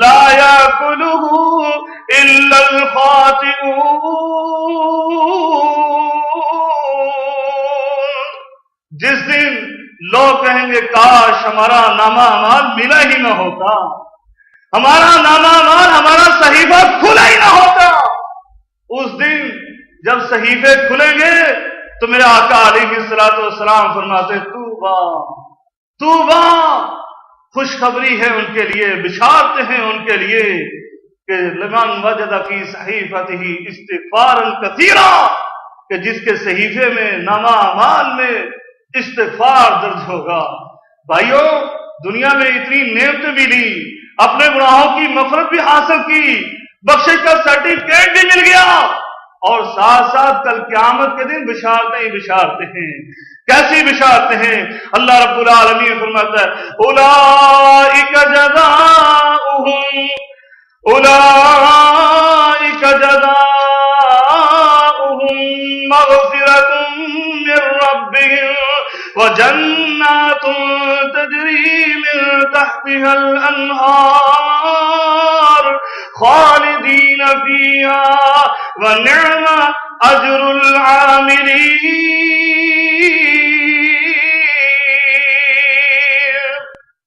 لا يأكله إلا الخاطئون۔ جس دن لوگ کہیں گے کاش ہمارا نامہ اعمال ملا ہی نہ ہوتا، ہمارا نامہ اعمال، ہمارا صحیفہ کھلا ہی نہ ہوتا۔ اس دن جب صحیفے کھلیں گے تو میرے آقا علیہ الصلوۃ والسلام فرماتے توبہ توبہ، خوشخبری ہے ان کے لیے، بشارتیں ہیں ان کے لیے کہ لمن وجد فی صحیفتہ استغفارا کثیرا، کہ جس کے صحیفے میں، نامہ اعمال میں استغفار درج ہوگا۔ بھائیو، دنیا میں اتنی نعمتیں بھی لی، اپنے گناہوں کی مغفرت بھی حاصل کی، بخشش کا سرٹیفکیٹ بھی مل گیا، اور ساتھ ساتھ کل قیامت کے دن بشارتیں ہی بشارتیں ہیں۔ کیسی بشارتیں ہیں؟ اللہ رب العالمین فرماتا ہے اولئک جزاؤہم مغفرۃ من ربہم وجنات تجری من تحتها الانہار خالدین فیہا ونعم اجر العاملین۔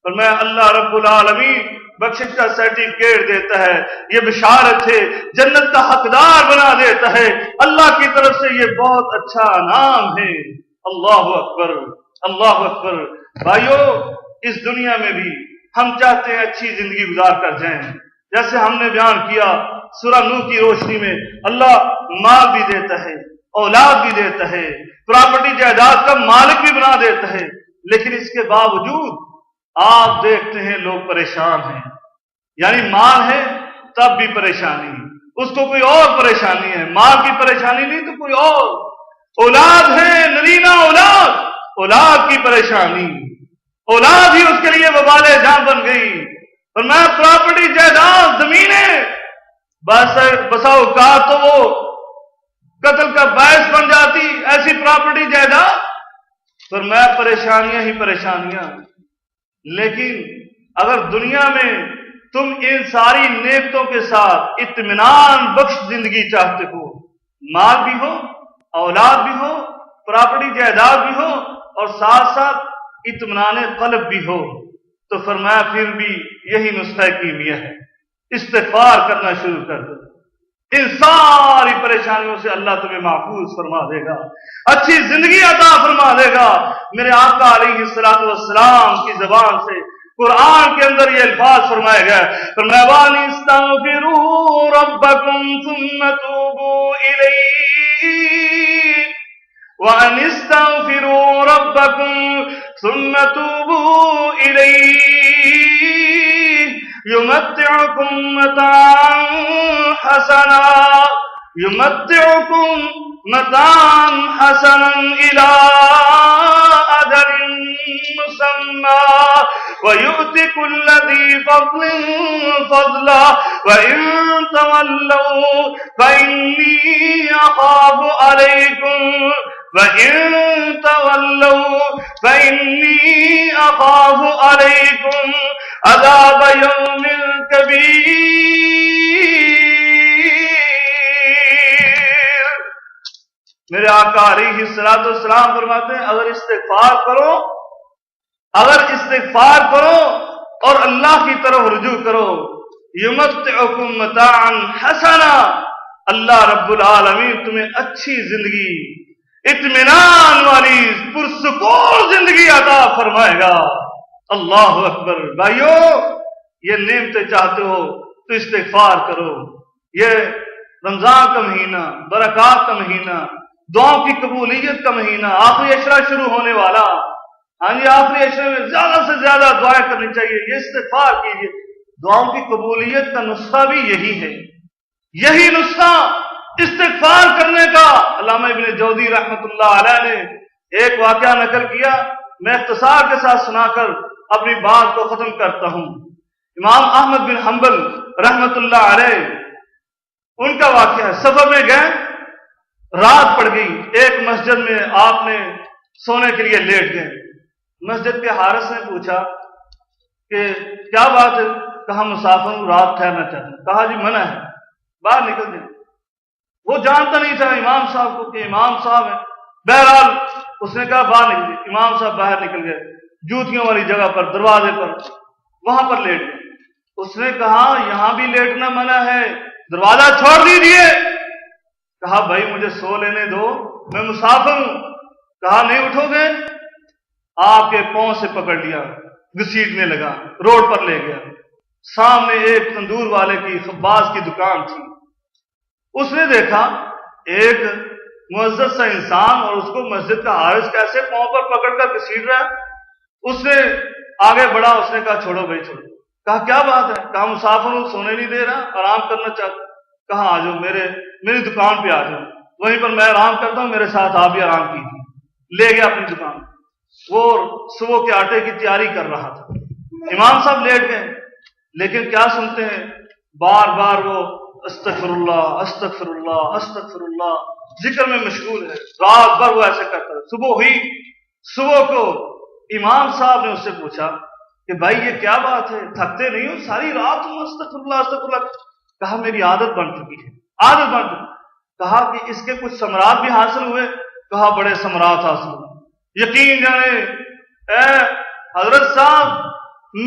فرمایا اللہ رب العالمین بخشش کا سرٹیفکیٹ دیتا ہے، یہ بشارت ہے، جنت کا حقدار بنا دیتا ہے، اللہ کی طرف سے یہ بہت اچھا انعام ہے۔ اللہ اکبر، اللہ اکبر۔ بھائیو، اس دنیا میں بھی ہم چاہتے ہیں اچھی زندگی گزار کر جائیں، جیسے ہم نے بیان کیا سورہ نوح کی روشنی میں، اللہ مال بھی دیتا ہے، اولاد بھی دیتا ہے، پراپرٹی جائیداد کا مالک بھی بنا دیتا ہے، لیکن اس کے باوجود آپ دیکھتے ہیں لوگ پریشان ہیں۔ یعنی مال ہے تب بھی پریشانی، اس کو کوئی اور پریشانی ہے، مال کی پریشانی نہیں تو کوئی اور، اولاد ہے نرینہ اولاد، اولاد کی پریشانی، اولاد ہی اس کے لیے وبال جان بن گئی۔ اور میں پراپرٹی جائیداد زمینیں بسا اوقات تو وہ قتل کا باعث بن جاتی، ایسی پراپرٹی جائیداد، پر میں پریشانیاں ہی پریشانیاں۔ لیکن اگر دنیا میں تم ان ساری نعمتوں کے ساتھ اطمینان بخش زندگی چاہتے ہو، مال بھی ہو، اولاد بھی ہو، پراپرٹی جائیداد بھی ہو، اور ساتھ ساتھ اطمینان قلب بھی ہو، تو فرمایا پھر بھی یہی نسخہ کیمیا ہے، استغفار کرنا شروع کر دو، ان ساری پریشانیوں سے اللہ تمہیں محفوظ فرما دے گا، اچھی زندگی عطا فرما دے گا۔ میرے آقا علیہ الصلوۃ والسلام کی زبان سے قرآن کے اندر یہ الفاظ فرمائے گئے، فرمایا وَانِسْتَغْفِرُوا رَبَّكُمْ ثُمَّ تُوبُوا إِلَيْهِ وَانِسْتَغْفِرُوا رَبَّكُمْ ثُمَّ تُوبُوا إِلَيْهِ يُمَتِّعْكُمْ مَتَاعًا حَسَنًا إِلَىٰ أَجَلٍ مُّسَمًّى وَيُؤْتِ كُلَّ ذِي فَضْلٍ فَضْلَهُ وَإِن تَوَلَّوْا فَإِنِّي أَخَافُ عَلَيْكُمْ عَذَابَ يَوْمٍ كَبِيرٍ۔ میرے آقا علیہ الصلوۃ والسلام فرماتے ہیں اگر استغفار کرو اور اللہ کی طرف رجوع کرو، یمتعکم متاعا حسنا، اللہ رب العالمین تمہیں اچھی زندگی، اطمینان والی پرسکون زندگی عطا فرمائے گا۔ اللہ اکبر۔ بھائیو، یہ نعمتیں چاہتے ہو تو استغفار کرو۔ یہ رمضان کا مہینہ، برکات کا مہینہ، دعاؤں کی قبولیت کا مہینہ، آخری عشرہ شروع ہونے والا، ہاں جی، آخری عشرے میں زیادہ سے زیادہ دعائیں کرنی چاہیے، یہ استغفار کیجیے۔ دعاؤں کی قبولیت کا نسخہ بھی یہی ہے، یہی نسخہ استغفار کرنے کا۔ علامہ ابن جوزی رحمۃ اللہ علیہ نے ایک واقعہ نقل کیا، میں اختصار کے ساتھ سنا کر اپنی بات کو ختم کرتا ہوں۔ امام احمد بن حنبل رحمۃ اللہ علیہ، ان کا واقعہ ہے، سفر میں گئے، رات پڑ گئی، ایک مسجد میں آپ نے سونے کے لیے لیٹ گئے۔ مسجد کے حارس نے پوچھا کہ کیا بات ہے، کہا مسافر ہوں، رات ٹھہرنا چاہتا ہوں۔ کہا جی منع ہے، باہر نکل جائیں۔ وہ جانتا نہیں تھا امام صاحب کو کہ امام صاحب ہیں۔ بہرحال اس نے کہا باہر نکل جائے۔ امام صاحب باہر نکل گئے، جوتیوں والی جگہ پر، دروازے پر، وہاں پر لیٹ گئے۔ اس نے کہا یہاں بھی لیٹنا منع ہے، دروازہ چھوڑ دیجیے۔ کہا بھائی مجھے سو لینے دو، میں مسافر ہوں۔ کہا نہیں اٹھو گے؟ آپ کے پاؤں سے پکڑ لیا، گھسیٹنے لگا، روڈ پر لے گیا۔ سامنے ایک تندور والے کی خباز کی دکان تھی۔ اس نے دیکھا ایک معزز سا انسان اور اس کو مسجد کا حارس کیسے پاؤں پر پکڑ کر گھسیٹ رہا ہے۔ اس نے آگے بڑھا، اس نے کہا چھوڑو بھائی چھوڑو۔ کہا کیا بات ہے؟ کہا مسافر ہوں، سونے نہیں دے رہا، آرام کرنا چاہتا۔ کہا آ جاؤ میری دکان پہ آ جاؤ، وہیں پر میں آرام کرتا ہوں، میرے ساتھ آپ بھی آرام کیجیے۔ لے گیا اپنی دکان۔ وہ صبح کے آٹے کی تیاری کر رہا تھا۔ امام صاحب لیٹ گئے، لیکن کیا سنتے ہیں؟ بار بار وہ استغفر اللہ استغفر اللہ استغفر اللہ ذکر میں مشغول ہے۔ رات بھر وہ ایسے کرتا ہے۔ صبح ہوئی، صبح کو امام صاحب نے اس سے پوچھا کہ بھائی یہ کیا بات ہے، تھکتے نہیں ہو؟ ساری رات تم استغفر اللہ استغفر اللہ۔ کہا میری عادت بن چکی ہے، عادت بن چکی۔ کہا کہ اس کے کچھ ثمرات بھی حاصل ہوئے؟ کہا بڑے ثمرات حاصل ہوئے۔ یقین جانے اے حضرت صاحب،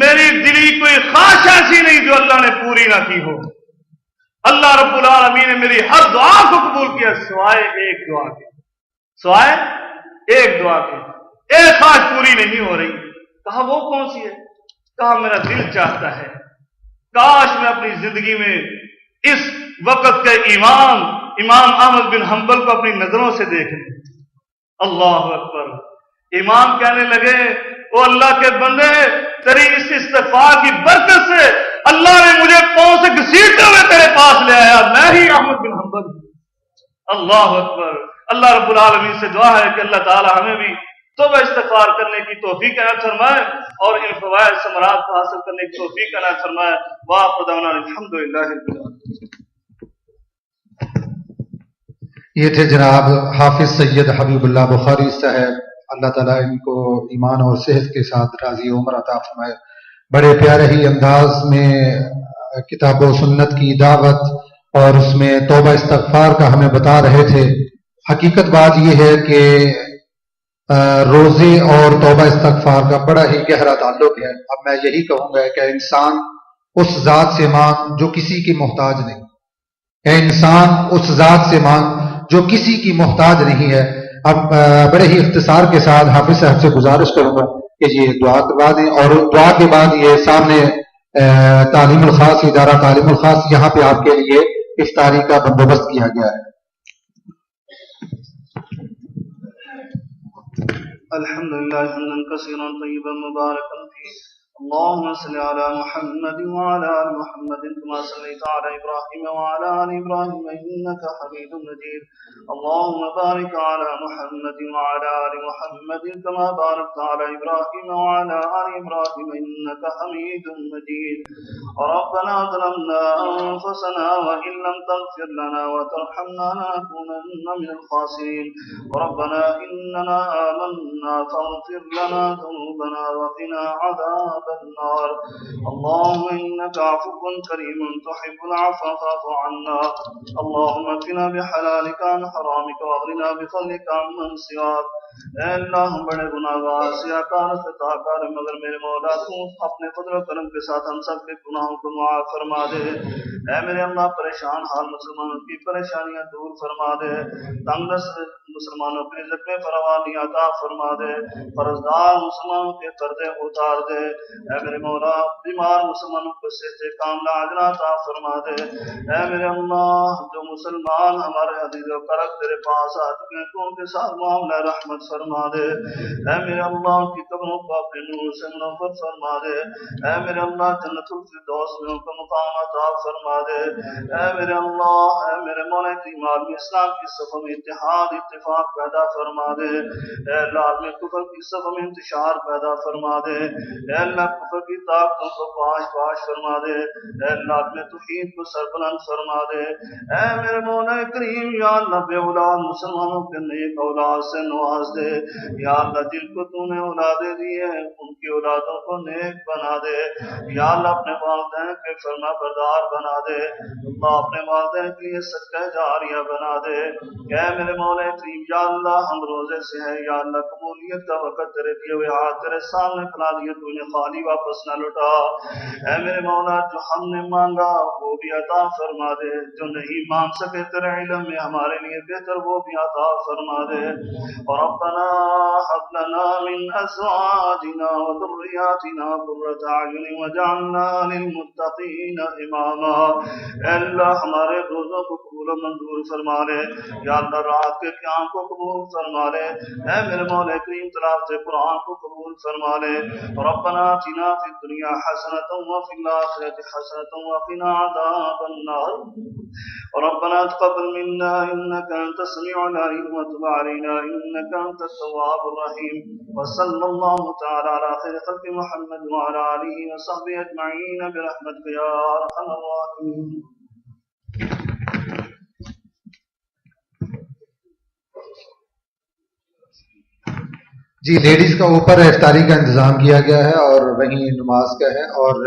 میری دلی کوئی خواہش ایسی نہیں جو اللہ نے پوری نہ کی ہو۔ اللہ رب العالمین نے میری ہر دعا کو قبول کیا سوائے ایک دعا کے، سوائے ایک دعا کے۔ ایک خواہش پوری نہیں ہو رہی۔ کہا وہ کون سی ہے؟ کہا میرا دل چاہتا ہے کاش میں اپنی زندگی میں اس وقت کے امام احمد بن حنبل کو اپنی نظروں سے دیکھ لوں۔ اللہ اکبر۔ امام کہنے لگے او اللہ کے بندے، تیری اس استغفار کی برکت سے اللہ نے مجھے پاؤں سے گھسیٹتے ہوئے تیرے پاس لے آیا، میں ہی احمد بن حنبل۔ اللہ اکبر۔ اللہ رب العالمین سے دعا ہے کہ اللہ تعالی ہمیں بھی توبہ استغفار کرنے کی توفیق عنایت فرمائے اور ان فوائد ثمرات کو حاصل کرنے کی توفیق عنایت فرمائے۔ وآخر دعوانا الحمدللہ رب العالمین۔ یہ تھے جناب حافظ سید حبیب اللہ بخاری صاحب، اللہ تعالیٰ ان کو ایمان اور صحت کے ساتھ راضی عمر عطا فرمائے۔ بڑے پیارے ہی انداز میں کتاب و سنت کی دعوت اور اس میں توبہ استغفار کا ہمیں بتا رہے تھے۔ حقیقت بات یہ ہے کہ روزے اور توبہ استغفار کا بڑا ہی گہرا تعلق ہے۔ اب میں یہی کہوں گا کہ انسان اس ذات سے مانگ جو کسی کی محتاج نہیں، اے انسان اس ذات سے مانگ جو کسی کی محتاج نہیں ہے۔ اب بڑے ہی اختصار کے ساتھ حافظ صاحب سے گزارش کروں گا کہ یہ دعا کروا دیں، اور دعا کے بعد یہ سامنے تعلیم الخاص، ادارہ تعلیم الخاص، یہاں پہ آپ کے لیے افطاری کا بندوبست کیا گیا ہے۔ الحمدللہ حمدا کثیرا طیبا مبارکا فیہ، اللهم صل على محمد وعلى آل محمد كما صليت على إبراهيم وعلى آل إبراهيم إنك حميد مجيد، اللهم بارك على محمد وعلى آل محمد كما باركت على إبراهيم وعلى آل إبراهيم إنك حميد مجيد، ربنا ظلمنا أنفسنا وإن لم تغفر لنا وترحمنا لنكونن من الخاسرين، ربنا إننا آمنا فاغفر لنا ذنوبنا وقنا عذاب النار، اللهم إنك عفو كريم تحب العفو فاعف عنا، اللهم اكفنا بحلالك عن حرامك واغننا بفضلك عمن سواك۔ اے اللہ ہم بڑے گناہگار، سیاکار، خطاکار، مگر میرے مولا تو اپنے فضل و کرم کے ساتھ ہم سب کے گناہوں کو معاف فرما دے۔ اے میرے اللہ پریشان حال مسلمانوں کی پریشانیاں دور فرما دے، تنگ دست مسلمانوں کی رزق میں فراوانی عطا فرما دے، قرضدار مسلمانوں کے قرضے اتار دے۔ اے میرے مولا بیمار مسلمانوں کو صحت کاملہ عاجلہ عطا فرما دے۔ اے میرے اللہ جو مسلمان ہمارے عزیز و کرب تیرے پاس آ چکے ہیں تو ان کے ساتھ معاملہ رحمت فرما دے۔ اے میرے اللہ کی قبروں کو اپنے نور سے منور فرما دے۔ اے میرے اللہ جنت الفردوس میں ان کو مقام عطا فرما دے۔ اے میرے اللہ، اے میرے مولا کریم عالم اسلام کی صفوں میں اتحاد اتفاق پیدا فرما دے۔ اے اللہ عالم کفر کی صفوں میں انتشار پیدا فرما دے۔ اے اللہ کفر کی طاقتوں کو پاش پاش فرما دے۔ اے اللہ عالم توحید کو سربلند فرما دے۔ اے میرے مولا کریم یا اللہ بے اولاد مسلمانوں کے نیک اولاد سے نواز نواز دے. یا اللہ جن کو تو نے اولادیں دی ہیں ان کی اولادوں کو نیک بنا دے. یا اللہ اپنے والدین کے فرما بردار بنا دے. اللہ اپنے والدین کے لیے صدقہ جاریہ بنا دے. اے میرے مولا کریم یا اللہ ہم روزے سے ہیں یا اللہ قبولیت کا وقت تیرے دیے ہوئے ہاتھ تیرے سامنے کھلا دیے تو انہیں خالی واپس نہ لوٹا. اے میرے مولا جو ہم نے مانگا وہ بھی عطا فرما دے. جو نہیں مانگ سکے تیرے علم میں ہمارے لیے بہتر وہ بھی عطا فرما دے. اور ربنا هب لنا من ازواجنا وذرياتنا قرة اعين واجعلنا للمتقين اماما. اے اللہ ہمارے روزوں کو قبول و منظور فرما لے. یا اللہ رات کے قیام کو قبول فرما لے. اے میرے مولا کریم تلاوت قرآن کو قبول فرما لے. ربنا آتنا فی الدنیا حسنة وفی الآخرة حسنة وقنا عذاب النار. ربنا تقبل منا انك انت السميع العليم وتب علينا انك انت التواب الرحيم. وصلى الله تعالى على خير خلق محمد وعلى اله وصحبه اجمعين برحمتك يا ارحم الراحمين. جی لیڈیز کا اوپر افطاری کا انتظام کیا گیا ہے اور وہیں نماز کا ہے اور